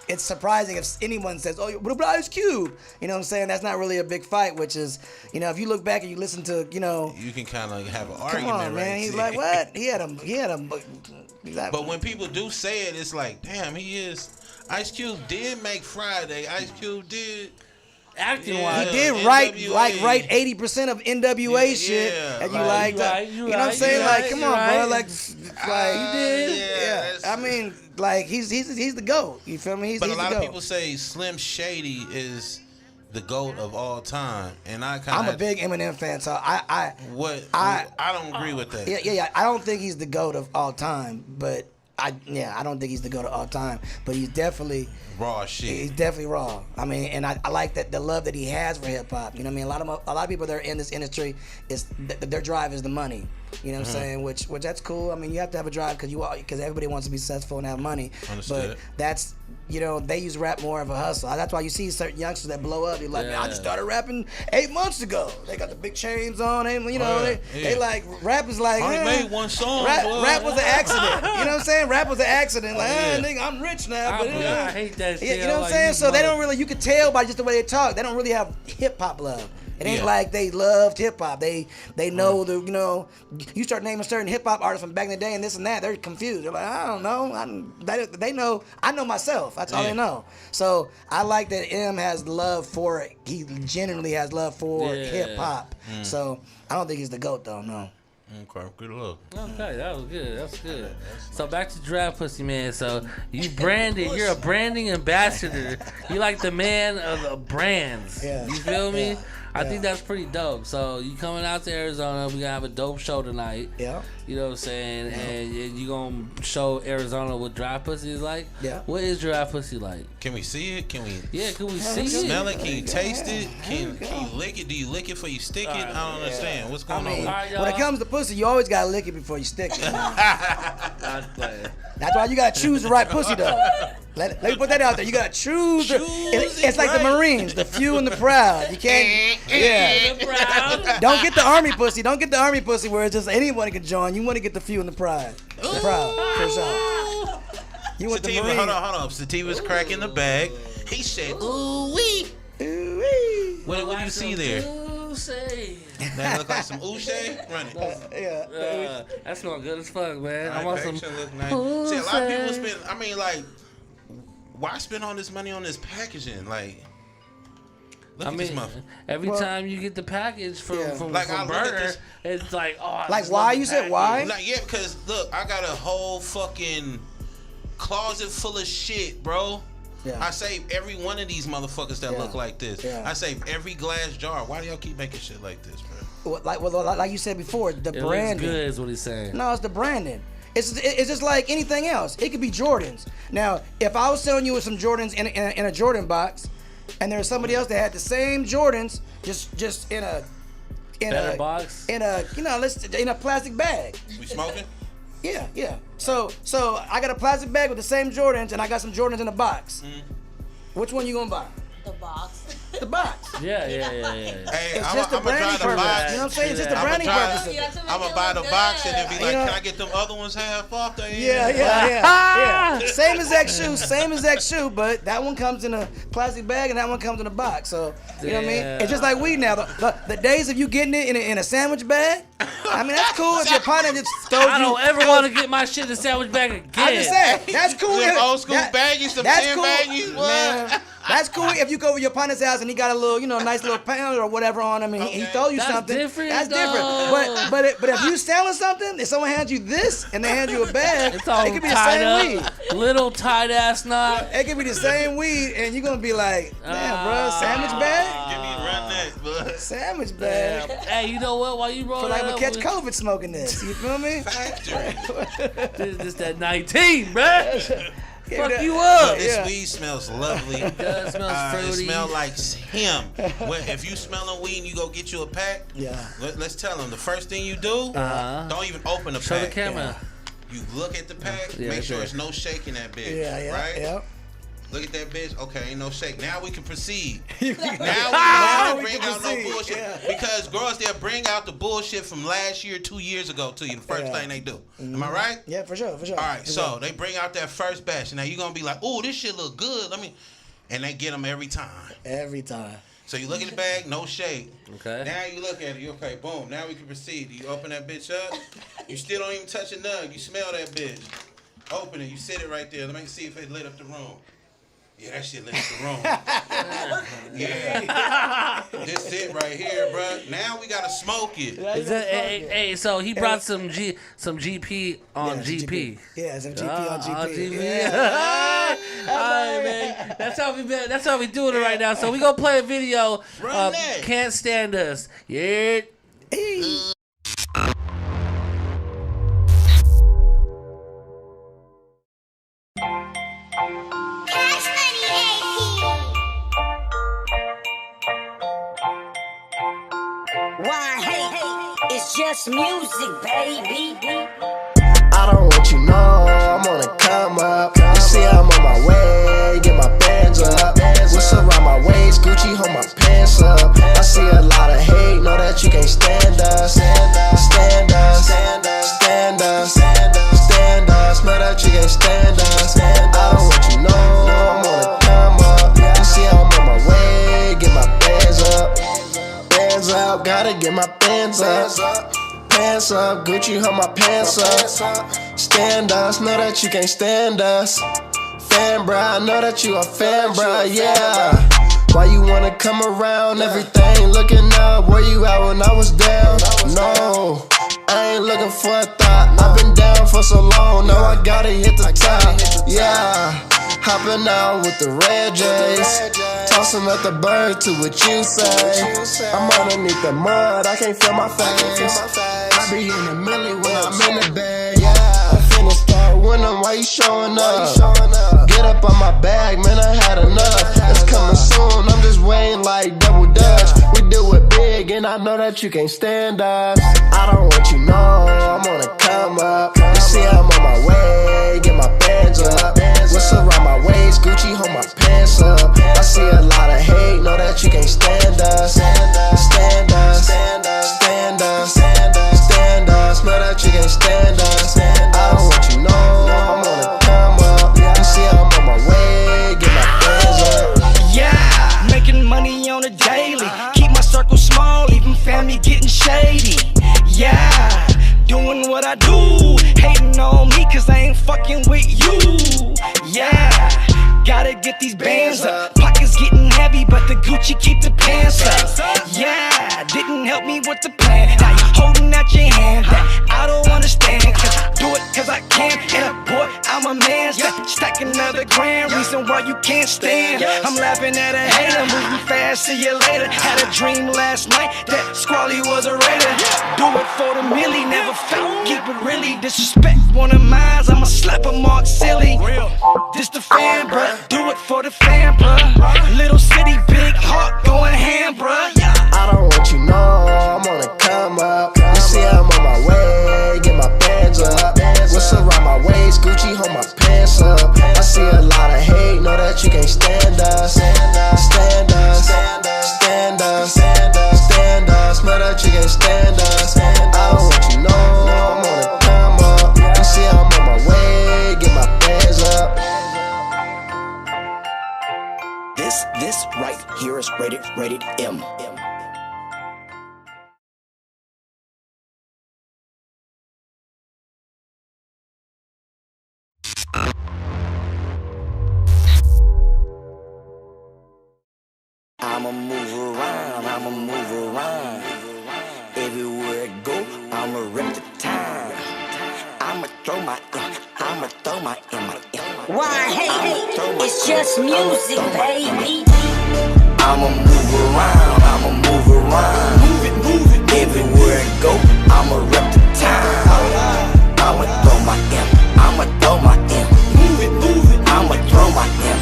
it's surprising if anyone says, "Oh, what about Ice Cube?" You know what I'm saying? That's not really a big fight, which is, if you look back and you listen to, you can kind of have an argument. Come on, man. Right? He's like, what? He had him. But when people do say it, it's like, damn, he is. Ice Cube did make Friday. Ice Cube did. Acting wise, he did write 80% of NWA shit, and you like that. You know what I'm saying? Like, come on, bro. Like you did. Yeah. I mean, like he's the GOAT. You feel me? But a lot of people say Slim Shady is the GOAT of all time, and I'm a big Eminem fan, so I don't agree with that. Yeah. I don't think he's the GOAT of all time, but I don't think he's the GOAT of all time, but he's definitely raw shit. He's definitely raw. I mean, and I like that the love that he has for hip hop. You know what I mean? A lot of people that are in this industry is their drive is the money. You know what I'm saying? Which that's cool. I mean, you have to have a drive because everybody wants to be successful and have money. Understood. But that's they use rap more of a hustle. That's why you see certain youngsters that blow up. You're like, man, I just started rapping 8 months ago. They got the big chains on. They like rap is like. I made one song. Rap was an accident. You know what I'm saying? Rap was an accident. Like, nigga, I'm rich now. But I hate that shit. You know what I'm saying? So they don't really. You can tell by just the way they talk. They don't really have hip hop love. It ain't like they loved hip hop. They know the, you know, you start naming certain hip hop artists from back in the day and this and that, they're confused. They're like, I don't know. They know. I know myself. That's all they know. So I like that M has love for it. He genuinely has love for hip hop. So I don't think he's the GOAT though. No. Okay, good look. Okay, that was good. That's good. So back to Giraffe Pussy, man. So you branded. You're a branding ambassador. You like the man of the brands. Yeah. You feel me? Yeah. I think that's pretty dope. So you coming out to Arizona. We gonna have a dope show tonight. Yeah. You know what I'm saying? Yeah. And you gonna show Arizona what Giraffe Pussy is like? Yeah. What is Giraffe Pussy like? Can we see it? Can we? Yeah, can we see it? Smell it? Can you taste it? Can you lick it? Do you lick it before you stick it? I don't understand. What's going on? Right, when it comes to pussy, you always gotta lick it before you stick it. Not playing. That's why you gotta choose the right pussy though. Let me put that out there. You gotta choose. It's like the Marines, the few and the proud. You can't. Yeah. Don't get the army pussy. Don't get the army pussy where it's just anybody can join. You want to get the few and the pride. The proud, for sure. You want the Sativa, Marines. hold on. Sativa's cracking the bag. He said, ooh wee. Ooh wee. What do you see there? Say. That look like some Uche? Run it. Yeah. That smells good as fuck, man. I That want some. picture look nice. See, a lot of people spend. I mean, like, why spend all this money on this packaging? Like, look at this motherfucker. Every time you get the package from Like, I look at Burger, this- it's like, oh, I Like just why? love the You said package. why? Not yet, because look, I got a whole fucking closet full of shit, bro. Yeah. I save every one of these motherfuckers that Yeah. look like this. Yeah. I save every glass jar. Why do y'all keep making shit like this, bro? Like you said before, the It looks branding. good, is what he's saying. No, it's the branding. It's just like anything else. It could be Jordans. Now, if I was selling you with some Jordans in a Jordan box, and there was somebody else that had the same Jordans, just in a Better box? in a in a plastic bag. We smoking? Yeah. So I got a plastic bag with the same Jordans, and I got some Jordans in a box. Which one you gonna buy? The box. The box. Yeah. Hey, It's I'm just the gonna branding drive the purpose. box. You know what I'm saying? It's just the I'ma branding drive- purpose. I'm gonna buy the box and then be like, You know- can I get them other ones half off? Yeah. Same exact shoe, but that one comes in a plastic bag and that one comes in a box. So you know what I mean? It's just like weed now. The days of you getting it in a sandwich bag, I mean that's cool if your partner just throws I don't ever want to get my shit in a sandwich bag again. I'm just saying that's cool. Them if- old school baggies, some that's 10 cool. baggies, what? Man, that's cool if you go over your partner's house and he got a little, nice little pound or whatever on him, and he Okay. throw you That's something. different, That's though. different. But if you selling something, if someone hands you this and they hand you a bag, It's all it could be the tied same up, weed. little tight ass knot. It could be the same weed, and you're gonna be like, damn, bro, sandwich bag, Give me run next, bud. sandwich bag. Hey, you know what? While you roll Feel like that we up, catch COVID smoking this. You feel me? this that 19, bruh. Give Fuck that- you up. This Yeah. weed smells lovely. It smells It fruity. smells like him. Well, if you smelling weed and you go get you a pack, Yeah. let's tell him the first thing you do, don't even open the Show the pack. camera. You look at the pack, Yeah, make right sure there. it's no shake in that bitch. Yeah. Right? Look at that bitch. Okay, ain't no shake. Now we can proceed. Now Now we we bring can out no proceed, bullshit. yeah. Because girls, they'll bring out the bullshit from last year, 2 years ago to you. The first thing they do. Am I right? Yeah, for sure. All right, so they bring out that first batch. Now you're going to be like, oh, this shit look good. And they get them every time. Every time. So you look at the bag, no shade. Okay. Now you look at it, okay, boom. Now we can proceed. You open that bitch up. You still don't even touch a nug. You smell that bitch. Open it. You sit it right there. Let me see if it lit up the room. Yeah, that shit lit up the room. Yeah. This it right here, bro. Now we gotta smoke it. Is that, hey, so he brought some GP on Yeah, GP. Yeah, some GP on GP. On GP. Yeah. All right, man. That's how we doing it right now. So we gonna play a video Run of that. Can't Stand Us. Yeah. Hey. Cash Money Why hate? It's just music, baby. I don't want you know I'm on a come up. You see I'm on my way, get my bands up. What's around my waist, Gucci hold my pants up. I see a lot of hate, know that you can't stand us. Stand us, stand us, stand us, stand us. Know that you can't stand us. I don't want you know I'm on a come up. You see I'm on my way, get my bands up. get my bands up. Pants up, Gucci hold my pants up. Stand us, know that you can't stand us. Fan, bruh, I know that you a fan, bruh, yeah. Why you wanna come around? Everything looking up. Where you at when I was down? No, I ain't looking for a thought. I've been down for so long, now I gotta hit the top. Yeah, hopping out with the red J's, tossing up the bird to what you say. I'm underneath the mud, I can't feel my face. I be in the milli when I'm in the bag. I'm finna start winning, why you showing up? Get up on my bag, man, I had enough. It's coming soon, I'm just waiting like double dutch. We do it big, and I know that you can't stand us. I don't want you know, I'm on a come up. You see I'm on my way, get my bands up. What's around my waist, Gucci hold my pants up. I see a lot of hate, know that you can't stand us. Stand us, stand us, stand us, stand us, stand us. Know that you can't stand us. I don't want you know, I'm on a come up. You see I'm on my way, get my bands up. Yeah, making money on a daily. Keep my circle small, even family getting shady. Yeah, doing what I do. Hating on me cause I ain't fucking with you. Yeah, gotta get these bands up. Pockets getting heavy, but the Gucci keep the pants up. Yeah, didn't help me with the plan. Now you holding out your hand, that I don't understand. Cause I do it cause I can, and boy, I'm a man. Stack another grand, reason why you can't stand. I'm laughing at a hater, moving fast, see you later. Had a dream last night that Squally was a raider. Do it for the milli, never felt, keep it really. Disrespect one of mine, I'ma slap a mark silly. This the fan, bruh, do it for the fan, bruh. Little city, big heart, going ham, bruh. I don't want you know, I'm on a come up. You see I'm on my way, get my bands up. What's around my waist, Gucci hold my pants up. I see a lot of hate, know that you can't stand us. Stand us, stand us, stand us, stand us. Know that you can't stand us. I don't want you know, I'm on a come up. You see I'm on my way, get my bands up. This right here is rated M. I'ma move around. Everywhere I go, I'ma rip the time. I'ma throw my M. Why hate? It's just music, baby. I'ma move around. Move it. Everywhere I go, I'ma rip the time. I'ma throw my M. Move it. I'ma throw my M.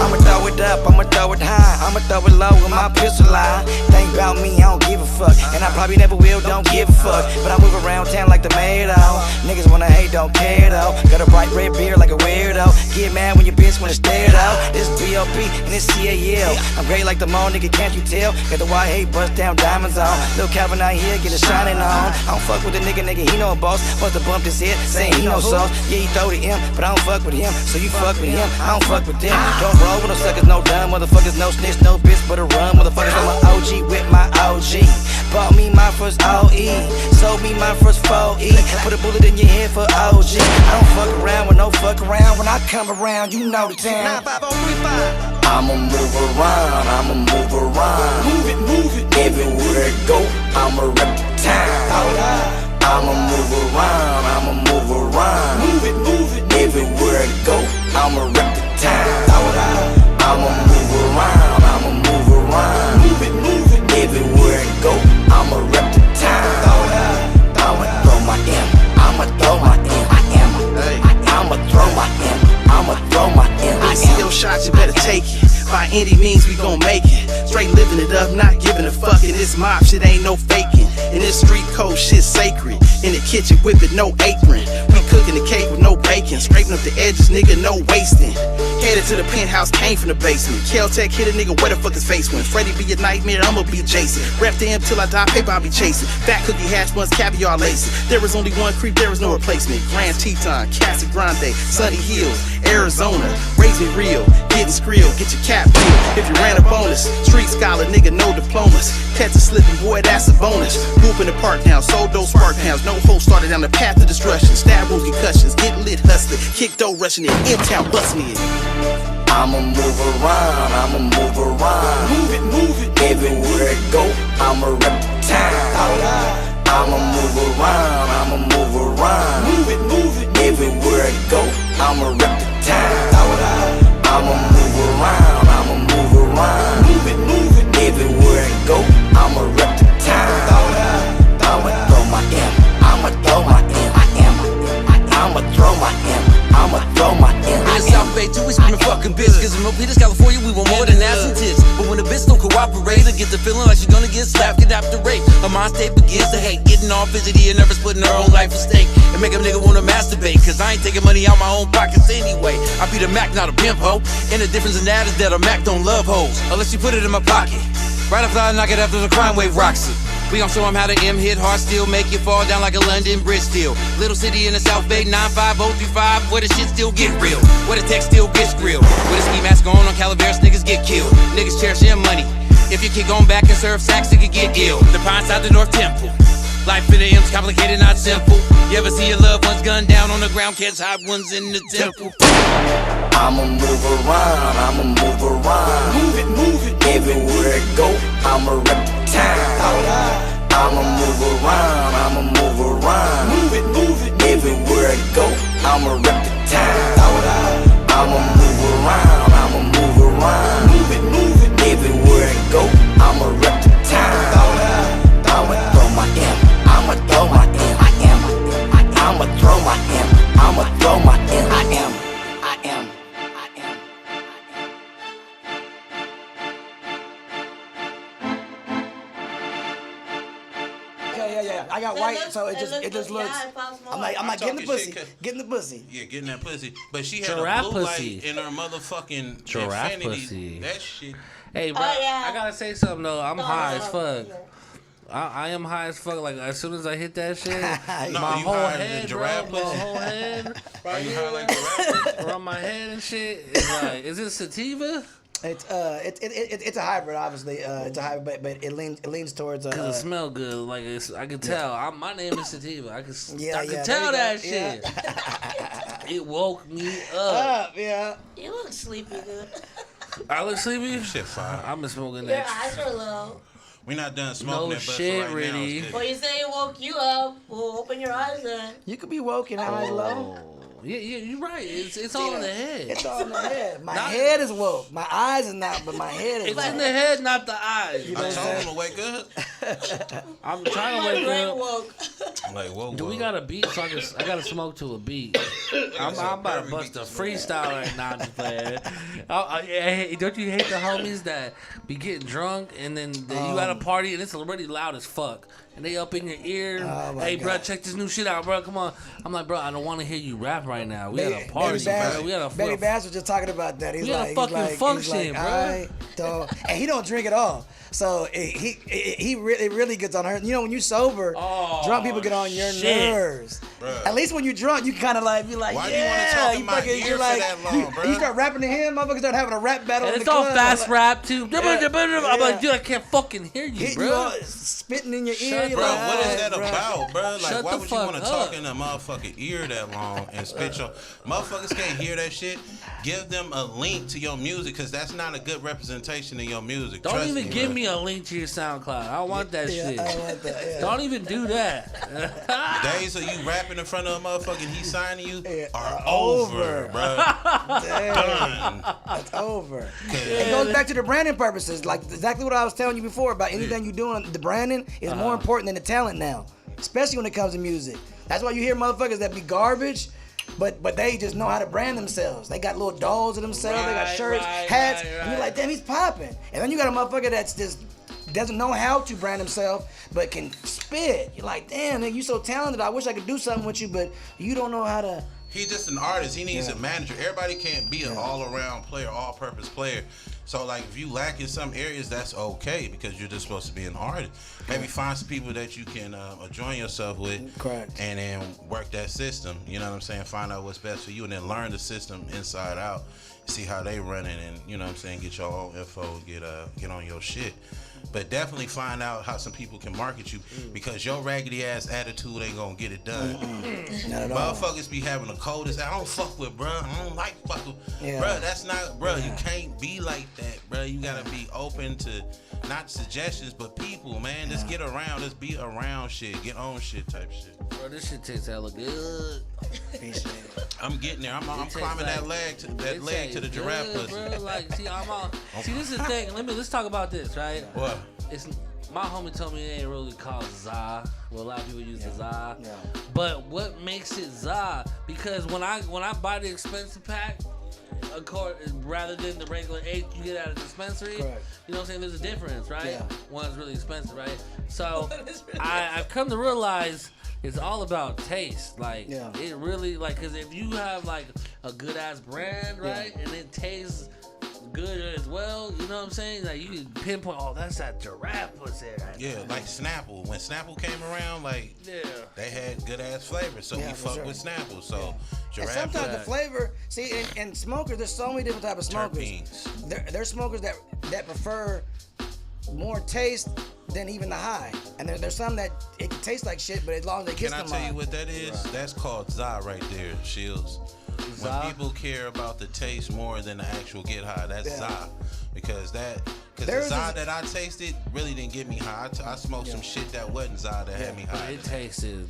I'ma throw it up, I'ma throw it high. I'ma throw it low with my pistol eye. Think about me, I don't give a fuck. And I probably never will, don't give a fuck. But I move around town like tomato. Niggas wanna hate, don't care though. Got a bright red beard like a weirdo. Get mad when your bitch wanna stare though. This B.O.P. and this C.A.L. I'm great like the mall, nigga, can't you tell? Got the white hate bust down diamonds on. Lil' Calvin out here, get it shining on. I don't fuck with the nigga, he know a boss. Wants to bump his head, saying he no sauce. Yeah, he throw the M, but I don't fuck with him. So you fuck with him, I don't fuck with them. Don't roll with no suckers, no dumb motherfuckers, no snitch, no bitch, but a run motherfuckers. I'm an OG with my OG. Bought me my first OE, sold me my first 4E. Put a bullet in your head for OG. I don't fuck around with no fuck around. When I come around, you know the time. 95035. I'ma move around. Move it. Everywhere I go, I'ma rip the town. I'ma move around. Move it. Everywhere I go, I'ma rip the town. I'ma move around. Move it. Everywhere I go, I'ma rip the town. I'ma throw my M. I'ma throw my M. I see your shots, you better take it. By any means, we gon' make it. Straight living it up, not giving a fuck. In this mob shit ain't no faking. In this street code shit sacred. In the kitchen whipping, no apron. We cooking the cake with no bacon. Scraping up the edges, nigga, no wasting. Headed to the penthouse, came from the basement. Kel-Tec hit a nigga where the fuck his face went. Freddy be a nightmare, I'ma be Jason. Rep to him till I die, paper I'll be chasing. Fat cookie hash buns, caviar laces. There was only one creep, there was no replacement. Grand Teton, Casa Grande, Sunny Hills, Arizona. raise me real. Getting skrill, get your cap peeled. If you ran a bonus, street scholar, nigga, no diplomas. Catch a slipping, boy, that's a bonus. Whoop in the park now, sold those spark pounds. No hoes started down the path of destruction. Stab wounds, concussions, get lit, hustling. Kick door rushing in town, busting it. I'ma move around, I'ma move around. Move it. Everywhere I go, I'ma rep the town. I'ma move around, I'ma move around. Move it. Everywhere I go, I'ma rep the town. I'ma move around, I'ma move around. Move it. Everywhere I go, I'ma rep the town. I'ma throw my M, I'ma throw my M. I'ma throw my M, I'ma throw my M. In the South Bay too, we screaming fucking bitch. Cause in Milpitas, California, we want more than ass and tits. But when a bitch don't cooperate, I get the feeling like she's gonna get slapped, get after rape. Her mind state begins to hate, getting all fidgety and nervous, putting her own life at stake. And make a nigga wanna masturbate, cause I ain't taking money out my own pockets anyway. I be the Mac, not a pimp hoe. And the difference in that is that a Mac don't love hoes, unless you put it in my pocket. Right after I knock it after the crime wave rocks it. We gon' show 'em how the M hit hard, still make you fall down like a London bridge steel. Little city in the South Bay, 95035, where the shit still get real, where the tech still gets grilled, where the ski mask on Calaveras, niggas get killed. Niggas cherish their money. If your kid gon' back and serve sacks, it could get ill. The Pine Side, the North Temple. Life in the M's complicated, not simple. You ever see your loved ones gunned down on the ground, catch hot ones in the temple? I'ma move around, I'ma move around. Move it. Everywhere I go, I'ma rep the town. I'ma move around, I'ma move around. Move it. Everywhere I go, I'ma rep the town. I'ma move around, I'ma move around. Move it. Everywhere I go, I'ma rep the town. I'ma throw my M, I'ma throw my M. I'ma throw my M, I'ma throw my M. I am. Yeah. I got white, so it just looks. I'm like getting the pussy, getting the pussy. Yeah, getting that pussy. But she had Giraffe a blue pussy. light in her motherfucking Giraffe infinity. pussy. That shit. Hey, bro, I gotta say something though. I'm high as fuck. Yeah. I am high as fuck. Like as soon as I hit that shit, No, my you whole higher than head, bro, giraffe my pussy? whole head, Are you high like giraffe? around my head and shit. It's like, is it sativa? It's a hybrid, obviously. It's a hybrid, but it leans towards. Cause it smell good. Like I can tell. My name is sativa. I can Yeah, tell there that you go. shit. It woke me up. Yeah. You look sleepy, dude. I look sleepy. Shit fire. I've been smoking Your that. eyes are low. We not done smoking No that butt shit, for right now. Reddy. It's Well, you say it woke you up. Well, open your eyes then. You could be woke and eyes low. Yeah, you're right. It's all in the head. It's all in the head. My Not- head is woke. My eyes is not, but my head is It's woke. in the head, not the eyes. You know I what I'm told him saying? to wake up. I'm trying to My wake brain up. woke. I'm like, whoa, Do we got a beat? So I gotta smoke to a beat. I'm about to bust a freestyle right now. I'm just playing. Hey, don't you hate the homies that be getting drunk and then you at a party and it's already loud as fuck and they up in your ear? Oh my Hey, bro, God. check this new shit out, bro. Come on. I'm like, bro, I don't want to hear you rap right now. We at a party, Baby Bass, bro. We at a Baby Bass was just talking about that. He's We at a like, fucking he's like, function, bro. I don't, and he don't drink at all. So he really gets on her. You know, when you sober, drunk people get on your shit. nerves. Bruh. At least when you're drunk, you kind of like be like, Why do you wanna talk in my ear you're for that long, bruh? You start rapping to him, motherfuckers start having a rap battle. And in it's the all club. fast I'm rap too. I'm Yeah. like, dude, I can't fucking hear you, Hitting bro. you all, spitting in your ear. Shut You're Bro, like, what is "Alright, that bro." about, bro? Like, Shut why the would you want to fuck talk up. in a motherfucking ear that long and spit your... Motherfuckers can't hear that shit. Give them a link to your music, because that's not a good representation of your music. Don't Trust even me, give bro. me a link to your SoundCloud. I don't want that Yeah, shit. I want that. Yeah. Don't even do that. Days of you rapping in front of a motherfucking he signing you Yeah, are over. over, bro. Damn. Done. It's over. It goes back to the branding purposes. Like exactly what I was telling you before about anything you doing. The branding is more important than the talent now, especially when it comes to music. That's why you hear motherfuckers that be garbage, but they just know how to brand themselves. They got little dolls of themselves. They got Right, shirts, right, hats, right, and you're like, damn, he's popping. And then you got a motherfucker that's just doesn't know how to brand himself, but can spit. You're like, damn, nigga, you so talented. I wish I could do something with you, but you don't know how to. He's just an artist. He needs a manager. Everybody can't be an all-around player, all-purpose player. So, like, if you lack in some areas, that's okay, because you're just supposed to be an artist. Maybe find some people that you can join yourself with. Correct. And then work that system. You know what I'm saying? Find out what's best for you, and then learn the system inside out. see how they running, and you know what I'm saying, get your own info, get on your shit. But definitely find out how some people can market you, because your raggedy ass attitude ain't gonna get it done. Not at all. Motherfuckers be having the coldest. I don't fuck with, bruh. I don't like fucking, bruh. That's not, bruh. You can't be like that, bruh. You gotta be open to not suggestions, but people, man. Just get around. Just be around shit. Get on shit type shit. Bro, this shit tastes hella good. I'm getting there. I'm climbing that leg to the giraffe pussy. Bro, like, see, see, this is the thing. Let's talk about this, right? What? It's my homie told me it ain't really called Zaza. Well, a lot of people use the Zaza. Yeah. But what makes it Zaza? Because when I buy the expensive pack, rather than the regular 8 you get out of the dispensary, correct. You know what I'm saying? There's a difference, right? Yeah. One's really expensive, right? So I've come to realize it's all about taste. Like, it really, like, because if you have like a good ass brand, right, and it tastes good as well, you know what I'm saying? Like, you can pinpoint, oh, that's that giraffe pussy right there. Like Snapple. When Snapple came around, like, they had good ass flavor, so we fucked with Snapple. So giraffe. And sometimes the flavor, see, and smokers, there's so many different types of smokers. There's smokers that prefer more taste than even the high, and there's some that it tastes like shit, but as long as they get some. Can I tell you what that is? Right. That's called Zaza right there, Shields. When people care about the taste more than the actual get high, that's Zaza. Because the Zaza that I tasted really didn't get me high. I smoked some shit that wasn't Zaza that had me high. It tasted.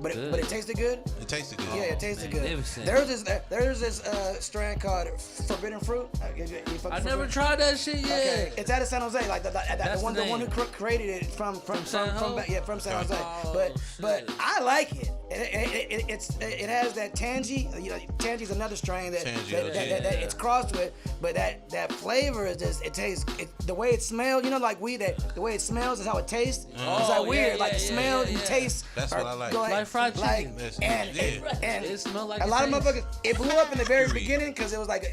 But it tasted good? It tasted good. Yeah, it tasted good. There's this strand called Forbidden Fruit. I never tried that shit yet. Okay. It's out of San Jose, like the one who created it from San Jose. But I like it. It has that tangy. You know, tangy's another strain that it's crossed with. But that flavor is just, it tastes. The way it smells, you know, like weed. The way it smells is how it tastes. It's like weird. Like the smell and taste. That's what I like. Like fried chicken. And it smelled like a lot of motherfuckers. It blew up in the very beginning because it was like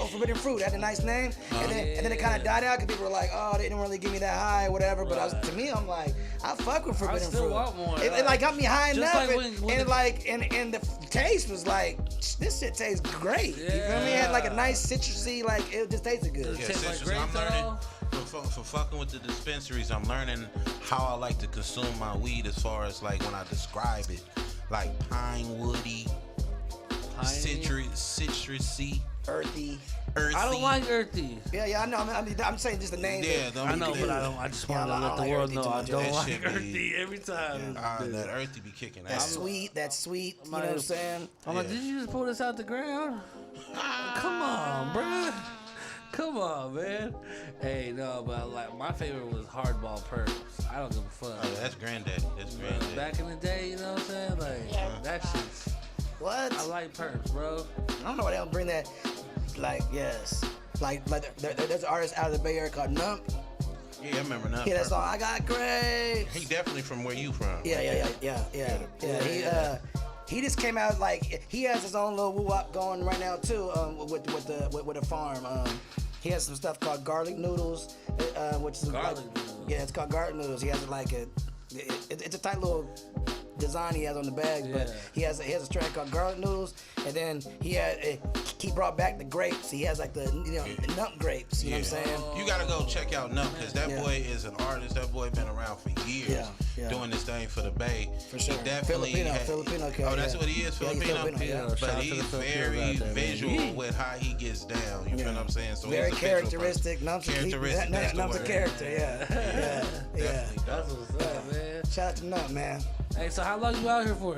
oh, Forbidden Fruit. It had a nice name, and then it kind of died out because people were like, oh, they didn't really give me that high or whatever. But to me, I'm like, I fuck with Forbidden Fruit. Want more. It like got me high enough, and the taste was like, this shit tastes great. You feel me? It had like a nice citrusy, like it just tasted good. Yeah, citrus. I'm learning. For fucking with the dispensaries, I'm learning how I like to consume my weed as far as like when I describe it, like pine woody, citrusy, earthy. I don't like earthy. Yeah, I know. I'm saying just the name. Yeah, I know, but I don't. I just want to let the world know I don't like earthy every time. That earthy be kicking. That's sweet. You know what I'm saying? I'm like, did you just pull this out the ground? Come on, bruh. Come on, man. Hey, no, but like my favorite was Hardball Perks. I don't give a fuck. Oh, that's granddaddy. That's granddaddy. Back in the day, you know what I'm saying? Like that shit's. What? I like Perks, bro. I don't know why they don't bring that. Like, yes. Like there's an artist out of the Bay Area called Nump. Yeah, I remember Nump. Yeah, that song, I Got Grapes. He definitely from where you from. Yeah. He just came out like he has his own little woo-wop going right now too. With a farm. He has some stuff called garlic noodles, which is garlic noodles. Yeah, it's called garlic noodles. He has it's a tight little design he has on the bag, but he has a strand called garlic noodles, and then he brought back the grapes. He has like the nut grapes. You know what I'm saying? You gotta go check out Nump because that boy is an artist. That boy been around for years doing this thing for the Bay. For sure. He definitely Filipino. Oh, that's what he is, Filipino. Filipino. But he's very visual with how he gets down. You feel what I'm saying? So very characteristic. Nump's a character. Yeah. That's what's up, man. Shout out to Nump, man. Hey, so how long you out here for?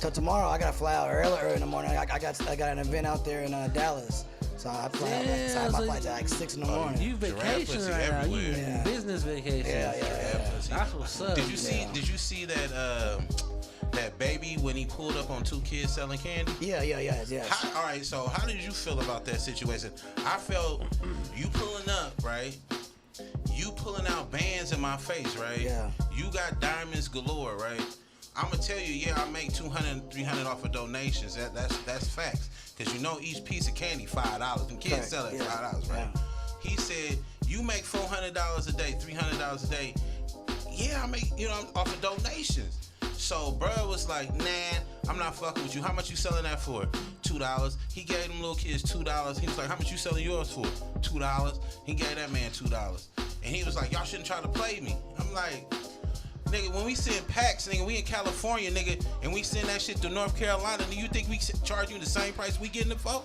Till tomorrow. I gotta fly out early in the morning. I got an event out there in Dallas, so I fly out. My flight's at like 6 in the morning. You vacation right now? You business vacation? Yeah. That's what's up. Did you see that baby when he pulled up on 2 kids selling candy? Yeah. All right. So how did you feel about that situation? I felt you pulling up, right? You pulling out bands in my face, right? Yeah. You got diamonds galore, right? I'm gonna tell you, I make $200, $300 off of donations. That's facts. Cause you know each piece of candy $5. And kids sell it at $5, right? Yeah. He said you make $400 a day, $300 a day. Yeah, I make off of donations. So bruh was like, nah, I'm not fucking with you. How much you selling that for? $2. He gave them little kids $2. He was like, how much you selling yours for? $2. He gave that man $2. And he was like, y'all shouldn't try to play me. I'm like, nigga, when we send packs, nigga, we in California, nigga, and we send that shit to North Carolina, do you think we charge you the same price we getting it for?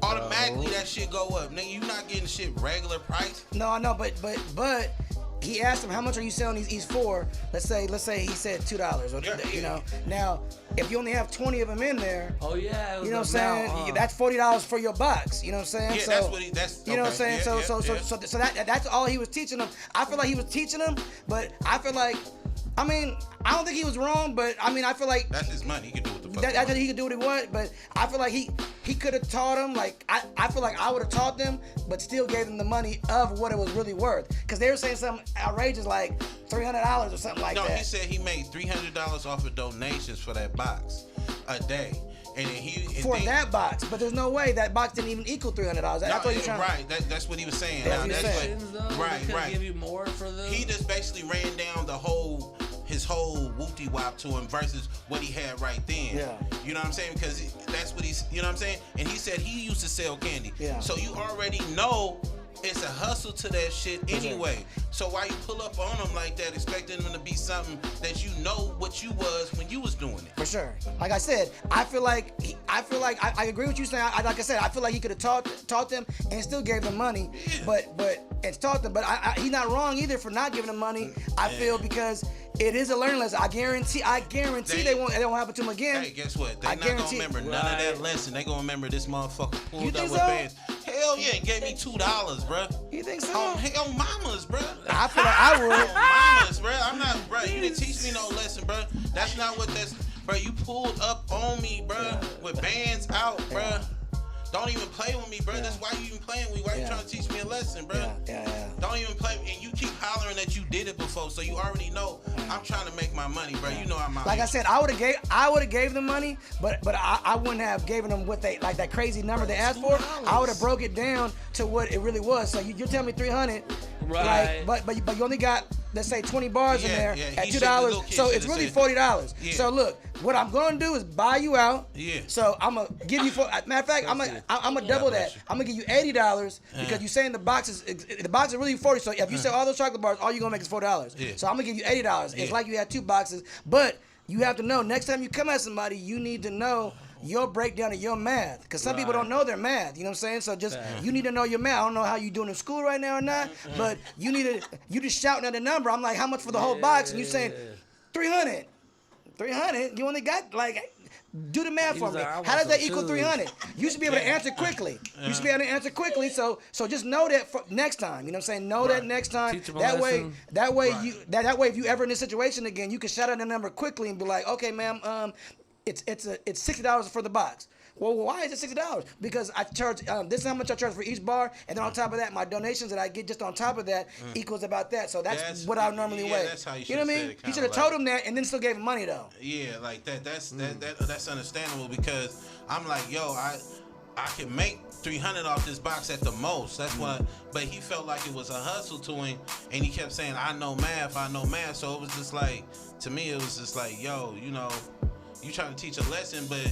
Automatically that shit go up. Nigga, you not getting shit regular price. No, I know, but he asked him, how much are you selling these East for? Let's say he said $2. You know, now if you only have 20 of them in there, you know what I'm saying? That's $40 for your box. You know what I'm saying? Yeah, so, that's you know what I'm saying? Yeah, so that's all he was teaching them. I feel like he was teaching them, but I feel like, I mean, I don't think he was wrong, but I mean, I feel like that's his money. He can do what the fuck. He could do what he wanted, but I feel like he could have taught them. Like I feel like I would have taught them, but still gave them the money of what it was really worth. Because they were saying something outrageous like $300 or something like that. No, he said he made $300 off of donations for that box a day. And then that box, but there's no way that box didn't even equal $300. That's what he's trying. Right, that's what he was saying. Right. Give you more for them. He just basically ran down his whole whoopty wop to him versus what he had right then. Yeah. You know what I'm saying? Because that's what you know what I'm saying? And he said he used to sell candy. Yeah. So you already know it's a hustle to that shit anyway. Sure. So why you pull up on them like that, expecting them to be something that you know what you was when you was doing it? For sure. Like I said, I feel like I agree with you saying. Like I said, I feel like he could have taught them and still gave them money, but it's taught them. But he's not wrong either for not giving them money. I feel because it is a learning lesson. I guarantee they won't happen to them again. Hey, guess what? They not gonna remember none of that lesson. They gonna remember this motherfucker pulled up with bands. Hell yeah, and gave me $2, bruh. You think so? On mamas, bruh. I feel like I would. On mamas, bruh. I'm not, bruh. You didn't teach me no lesson, bruh. That's not what bruh. You pulled up on me, bruh, with bands out, bruh. Don't even play with me, bro. That's why you even playing with me. Why you trying to teach me a lesson, bro? Yeah. Don't even play. And you keep hollering that you did it before, so you already know I'm trying to make my money, bro. You know I'm out. Like I said, I would have gave them money, but I wouldn't have given them what they like that crazy number they asked for. I would have broke it down to what it really was. So you're telling me 300, right? But you only got, let's say, 20 bars in there at $2, so it's really $40. Yeah. So look, what I'm gonna do is buy you out. Yeah. So I'm gonna give you matter of fact, I'm gonna double that. I'm gonna give you $80 because you're saying the box is really $40. So if you sell all those chocolate bars, all you're gonna make is $4. Yeah. So I'm gonna give you $80. It's like you had 2 boxes, but you have to know next time you come at somebody, you need to know your breakdown of your math, because some people don't know their math. You know what I'm saying? So just you need to know your math. I don't know how you doing in school right now or not, but you just shouting at a number. I'm like, how much for the whole box? And you saying 300. 300. You only got like. Do the math for me. How does that equal 300? You should be able to answer quickly. You should be able to answer quickly. So just know that for next time. You know what I'm saying? Know that next time. That way if you ever in this situation again, you can shout out the number quickly and be like, okay, ma'am, it's $60 for the box. Well, why is it $60? Because I charge this is how much I charge for each bar, and then on top of that, my donations that I get just on top of that equals about that. So that's what I normally weigh. That's how you know what I mean? You should have told him that and then still gave him money though. Yeah, like that. That's understandable because I'm like, yo, I can make 300 off this box at the most. That's what. But he felt like it was a hustle to him, and he kept saying, I know math. So it was just like, to me, it was just like, yo, you know. You trying to teach a lesson, but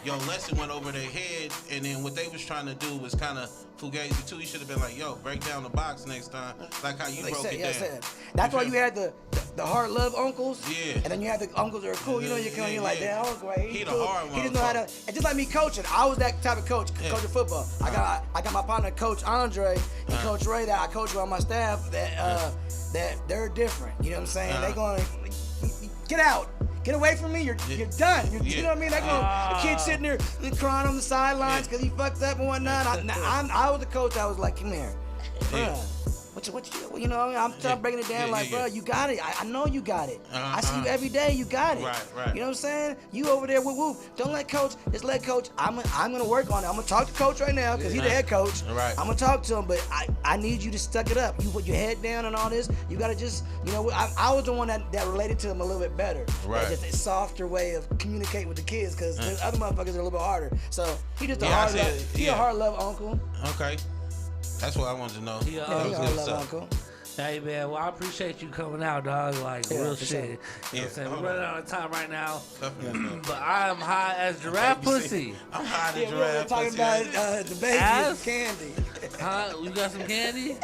your lesson went over their head, and then what they was trying to do was kind of fugazi too. You should have been like, yo, break down the box next time, like how you broke it down. That's why you had the hard love uncles. Yeah. And then you had the uncles that are cool. You know, you're like, damn, uncle, right? He cool. the hard one. He just know how to. And just like me coaching, I was that type of coach, coaching football. I got my partner, Coach Andre, and Coach Ray, that I coach with on my staff. That they're different. You know what I'm saying? They going get out. Get away from me, you're done. You know what I mean? The kid sitting there crying on the sidelines because he fucked up and whatnot. I was the coach. I was like, come here, bro. What you know? I'm breaking it down bro, you got it. I know you got it. I see you every day. You got it. Right. You know what I'm saying? You over there, woo. Don't let coach. Just let coach. I'm gonna work on it. I'm gonna talk to coach right now because he's the head coach. Right. I'm gonna talk to him, but I need you to stuck it up. You put your head down and all this. You gotta just, you know, I was the one that related to him a little bit better. Right. Just a softer way of communicating with the kids because the other motherfuckers are a little bit harder. So he just a hard love. He a hard love uncle. Okay. That's what I wanted to know. He a hard love uncle. Hey man, well I appreciate you coming out, dog. Like real shit. sure. You know what I'm saying? We're running out of time right now. Definitely. But I am high as giraffe pussy. I'm high Yeah, as we were giraffe talking pussy. about the baby Ass? candy. Huh? You got some candy?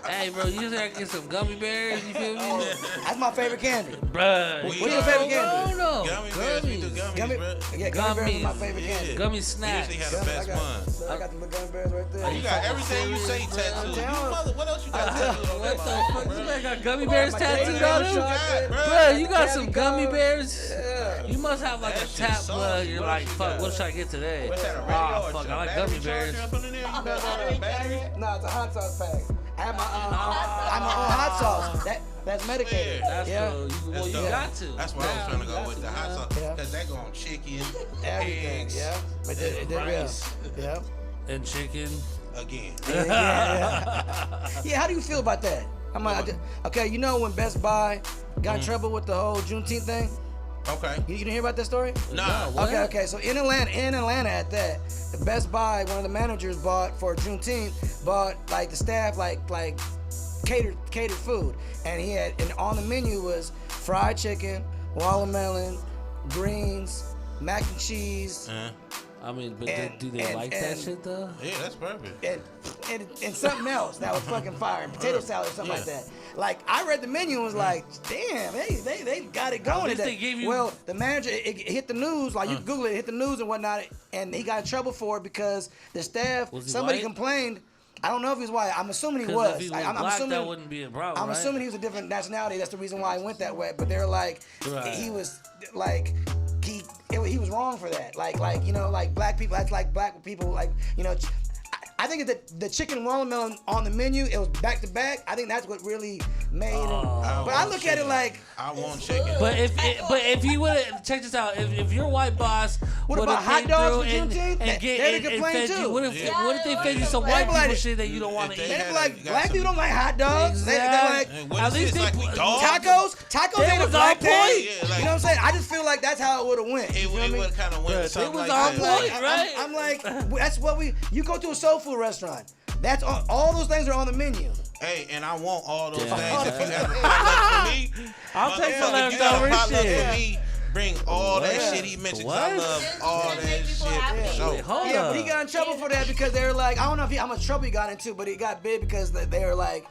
Hey bro, you just gotta get some gummy bears, you feel me? That's my favorite candy. Bruh. What's your favorite candy? No. Gummy bears, we do gummies, bro. Yeah, gummy bears is my Gummies. favorite candy. Gummy We snacks. usually have the best ones. I got the little gummy bears right there. You got everything you say tattooed. You mother, what else you got tattooed on What that the motherfucker, fuck? bro? You man got gummy bears my tattooed David on Allen him? shot, Bro, you got Candy some gummy corn. bears? Yeah. You must have like That a shit tap soft. blood. You're What like, else you fuck, got? what should I get today? What's that, a radio Ah, or fuck, a I like battery gummy bears. charger up in there? You got a battery? No, it's a hot sauce pack. I have my own hot sauce. That's medicated. That's yeah. cool. That's You dope. got to. That's why I was trying to go with the hot sauce. Yeah. Because that go on chicken, Everything. eggs, Yeah. It did rice. Yeah. And chicken. Again. Yeah, how do you feel about that? Okay, you know when Best Buy got in trouble with the whole Juneteenth thing? Okay. You didn't hear about that story? Nah. What? Okay. So in Atlanta at that, the Best Buy, one of the managers bought like the staff like catered food, and he had, and on the menu was fried chicken, watermelon, greens, mac and cheese. I mean, but And- do they and- like that and- shit though? Yeah, that's perfect. And something else that was fucking fire, and potato salad or something like that. Like I read the menu and was like, damn, they got it going least today. they gave you- Well, the manager it hit the news, like you can Google it, hit the news and whatnot, and he got in trouble for it because the staff, Was he somebody white? complained. I don't know if he's white. I'm assuming he 'Cause was. if he was I'm black, assuming that wouldn't be a problem, I'm right? assuming he was a different nationality. That's the reason why he went that way. But they're like, Right. he was like, he was wrong for that. Like you know, like black people act like black people, like you know. I think that the chicken watermelon on the menu, it was back to back. I think that's what really made him. But I look at it like, I want chicken. But if he would have, check this out, if your white boss What would about have hot came dogs through for and Juneteenth? and They'd and complain fed you, too. what if they fed you some They'd white be like- people shit that you don't want to If they eat? they're had like, you got black some- people don't like hot dogs. They're like, Hey, what At is least this, they like we put- dogs? tacos They ain't a was black on thing. point. Yeah, like- You know what I'm saying? I just feel like that's how it would have went. It You feel me? would have kind of went Bruh, something it was like on that. point, right? I'm like, that's what you go to a soul food restaurant. That's all those things are on the menu. Hey, and I want all those Yeah. things. If you have a potluck for me, I'll take some if you got a leftover potluck shit. for me, bring all that Yeah. shit he mentioned. 'Cause I What? love all Just that make shit. people happy. For sure. Wait, hold Yeah, up. but he got in trouble for that because they were like, I don't know how much trouble he got into, but he got big because they were like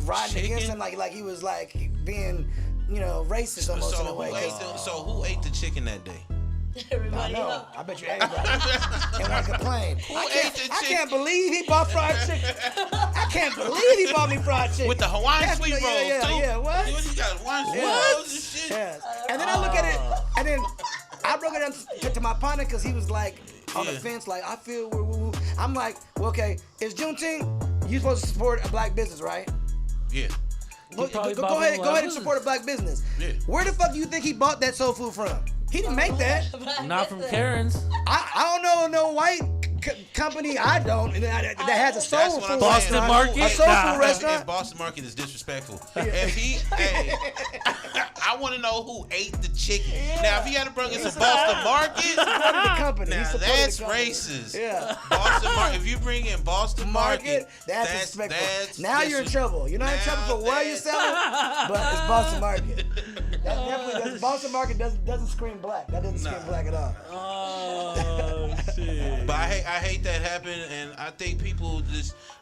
riding against him, like he was like being, you know, racist almost in a way. So who ate the chicken that day? I Everybody know. else. I bet you everybody. And want to complain. ate the I chicken? can't believe he bought fried chicken. I can't believe he bought me fried chicken. With the Hawaiian That's- sweet rolls, yeah, too. yeah, what? You got Hawaiian sweet What? rolls and shit? Yes. And then I look at it, and then I broke it down to my partner because he was like on the Yeah. fence, like, I feel woo. I'm like, well, okay, it's Juneteenth. You supposed to support a black business, right? Yeah. Go probably ahead, bought go from ahead a black and support a black business. Yeah. Where the fuck do you think he bought that soul food from? He didn't make that. Not from Karen's. I don't know no white company. I don't that has a soul That's food what I'm Boston saying. Market? A soul Nah. food restaurant. If Boston Market is disrespectful. If he, hey, I want to know who ate the chicken. Now, if he had to bring us a Boston Market, Supported the company. He now supported that's the company. racist. Yeah. Boston Market. If you bring in Boston Market, that's disrespectful. Now you're in trouble. You're not in trouble for what you're selling, but it's Boston Market. That definitely doesn't. Boston Market doesn't scream black. That doesn't scream black at all. Oh shit. But I hate that happened, and I think people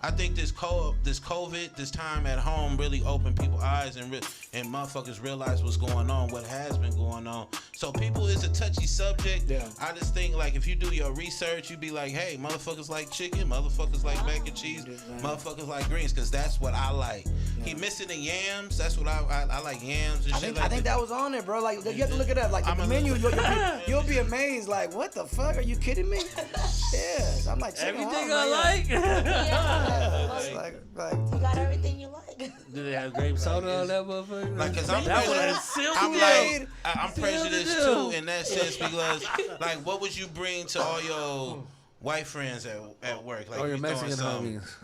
I think this COVID, this time at home, really opened people's eyes and motherfuckers realize what's going on, what has been going on. So people, it's a touchy subject. Yeah. I just think like if you do your research, you be like, hey, motherfuckers like chicken, motherfuckers like mac and cheese, motherfuckers like greens, because that's what I like. He missing the yams. That's what I like, yams and shit. I think that was on there, bro. Like you have to look it up. Like the menu, you'll be amazed. Like, what the fuck? Are you kidding me? Yes, I'm like chicken Everything hot, I like. like. Yeah, it's like You got everything you like. Do they have grape soda on that motherfucker? Like, cause I'm that prejudiced. was silky. I'm like, I'm prejudiced Still too in that sense because, like, what would you bring to all your white friends at work? Like, or your you throwing Mexican something, homies.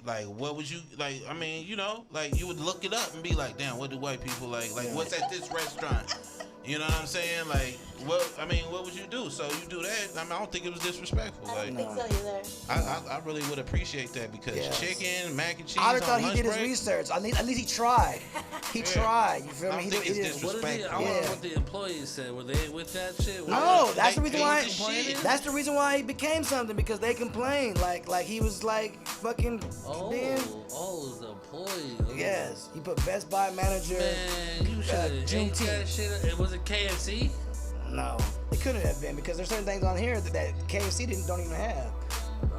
like, what would you like? I mean, you know, like you would look it up and be like, damn, what do white people like? Like, what's at this restaurant? You know what I'm saying? Like, what would you do? So you do that. I don't think it was disrespectful. I don't think so either. I really would appreciate that because chicken, mac and cheese. I would have thought he did break, his research. At least he tried. He tried. You feel me? I think it's disrespectful. I wonder what the employees said. Were they with that shit? No, that's the reason why. Shit. That's the reason why he became something because they complained. Like he was like fucking. It's the employee. Okay. Yes, he put Best Buy manager. Man, you should have ate that shit. Was it KFC? No, it couldn't have been because there's certain things on here that KFC don't even have.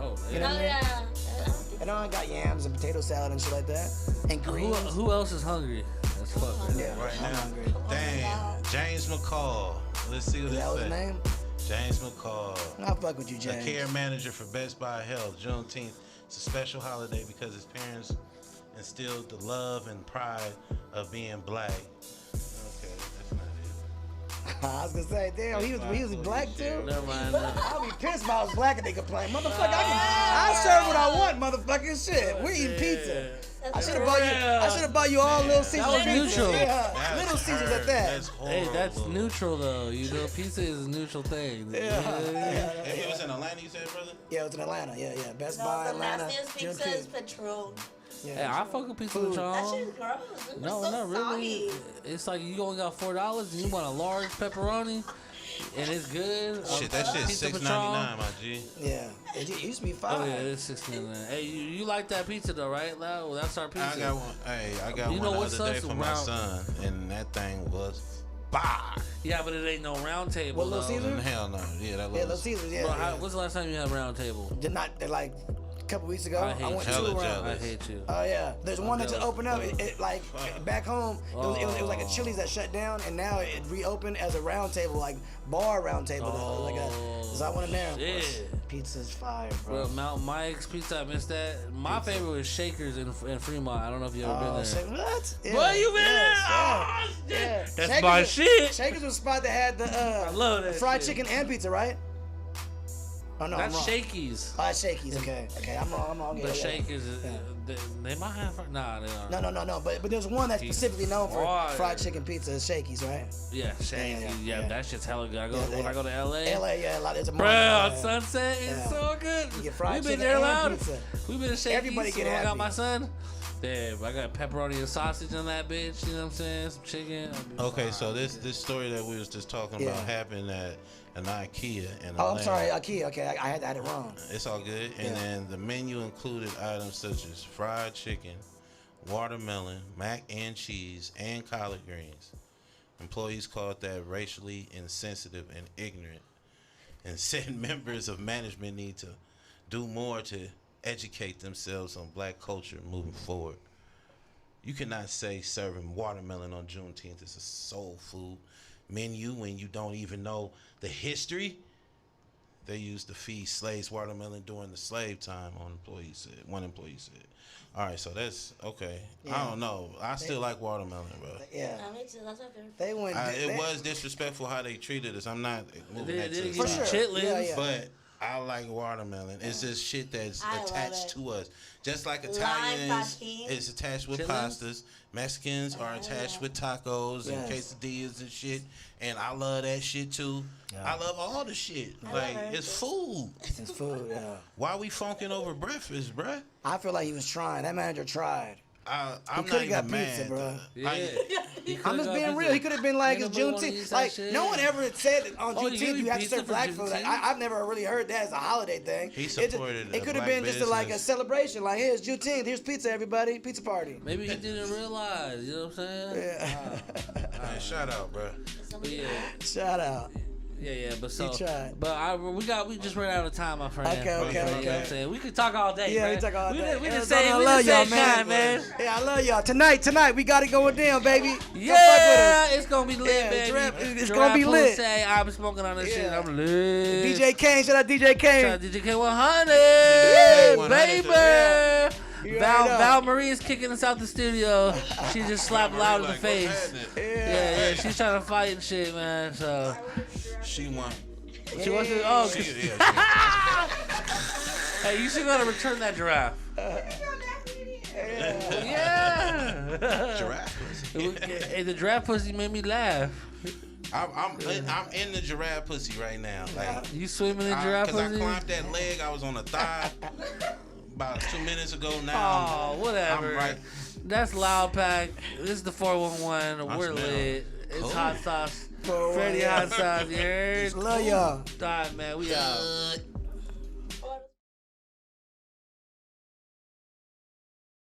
Oh, you know what I mean? And I got yams and potato salad and shit like that. And greens. Who else is hungry? That's fuck. Yeah, right I'm now. hungry. Damn, James McCall. Let's see what That was his name? James McCall. I fuck with you, James. A care manager for Best Buy Health. Juneteenth. It's a special holiday because his parents instilled the love and pride of being black. Okay, that's not it. I was gonna say, damn, he was black too. Never mind. I'll be pissed if I was black and they complain. Motherfucker, I serve what I want, motherfucking shit. We're eating pizza. I should have bought you all Little Caesars. That was neutral. Yeah, Little Caesars at that. That's horrible. Hey, that's neutral though. You know, pizza is a neutral thing. Hey, it was in Atlanta, you said, brother? Yeah, it was in Atlanta. Yeah. Best No, Buy the Atlanta. nastiest pizza is Patron. Hey, I fuck with pizza with That y'all. shit's gross. It's No, so not really. soggy. It's like you only got $4 and you want a large pepperoni, and it's good. Shit, that shit's Pizza $6.99, Patron. my G. Yeah, it used to be $5. Oh yeah, it's $6.99. Hey, you like that pizza though, right? Well, that's our pizza. I got one. Hey, I got You one know the what other day sucks? for my son, and that thing was fire. Yeah, but it ain't no round table. What, Little though. Caesars? Hell no. Yeah, that Little was. Caesars. Yeah. Bro, yeah. when's the last time you had a round table? They're like a couple weeks ago. I hate went you. to Hella around. jealous. I hate you. Oh yeah, there's one that just jealous. opened up. It like back home, it was like a Chili's that shut down, and now it reopened as a round table, like bar round table. Like is that one in there? Yeah. Pizza's fire, bro. Bro, Mount Mike's Pizza, I missed that. My favorite was Shakers in Fremont. I don't know if you ever been there. Say what? Yeah. Boy, you been there? Yes, Oh, yeah. shit. Yeah. That's Shakers my was- shit. Shakers was a spot that had the love that fried shit. chicken and pizza, right? Oh no, That's I'm wrong. Shakey's. Oh, that's Shakey's. Okay, I'm wrong. But Yeah, yeah. Shakers, they might have. Nah, they don't. No. But there's one that's specifically known for Fire. fried chicken pizza. It's Shakey's, right? Yeah, Shakey's. Yeah, that shit's hella good. When I go to LA. LA, yeah, there's a Bro, yeah. on Sunset is Yeah. so good. You get fried We been chicken there and loud. pizza. We been to Shakey's. Everybody get when I got happy. my son. Damn, I got pepperoni and sausage on that bitch. You know what I'm saying? Some chicken. Okay, so this story that we was just talking about happened at an IKEA in Atlanta. Oh, I'm sorry, IKEA. Okay, I had it wrong. It's all good. And then the menu included items such as fried chicken, watermelon, mac and cheese, and collard greens. Employees called that racially insensitive and ignorant, and said members of management need to do more to educate themselves on black culture moving forward. You cannot say serving watermelon on Juneteenth is a soul food menu when you don't even know the history. They used to feed slaves watermelon during the slave time. One employee said. All right, so that's okay. Yeah. I don't know. I still like watermelon, bro. Yeah. Me too. That's my favorite. They went. It was disrespectful how they treated us. I'm not moving that to the For side. sure. Yeah. But I like watermelon. It's just shit that's I love attached it. to us. Just like Lime Italians, tahini. it's attached with Chitlins? pastas. Mexicans are attached with tacos and Yes. quesadillas and shit. And I love that shit too. I love all the shit. Like, it's food. It's food. Yeah. Why we funking over breakfast, bruh? I feel like he was trying. That manager tried. I'm coulda not even got mad. pizza, bro. Yeah. I'm just being real. He could have been like, it's Ain't nobody wanna Juneteenth. use that Like, shit. no one ever said that on Oh, you Juneteenth give me you have to pizza serve for black food. Like, Juneteenth? I've never really heard that as a holiday thing. He It supported It a could have black been just like a business. celebration. Like, here's Juneteenth. Here's pizza, everybody. Pizza party. Maybe he didn't realize. You know what I'm saying? Yeah. Man, shout out, bruh. But yeah. Shout out. Yeah, but so, tried. but we just ran out of time, my friend. Okay. You know what I'm saying? We could talk all day. Yeah, man. we talk all day. We just Arizona, say I we love just y'all, say man. kind, man. Yeah, I love y'all. Tonight, we got it going down, baby. Come fuck with Yeah, us. it's gonna be lit, Yeah, baby. it's gonna be lit. Say I'm smoking on this shit. Yeah. I'm lit. DJ Kane, shout out DJ Kane. Shout out DJ K100, DJ K100, baby. You Val already know. Val Marie is kicking us out the studio. She just slapped loud in the face. Yeah, she's trying to fight and shit, man. So She won. she wants to. Oh, She, 'cause- yeah, hey, you should go to return that giraffe. Yeah. giraffe. Hey, the giraffe pussy made me laugh. I'm in the giraffe pussy right now. Like you swimming in giraffe pussy? Because I climbed that leg. I was on a thigh about 2 minutes ago. Now, whatever. I'm right. That's Loud Pack. This is the 411. We're lit. It's Hot Sauce. Freddie Hot Sauce. You heard? Love y'all. All right, man. We out.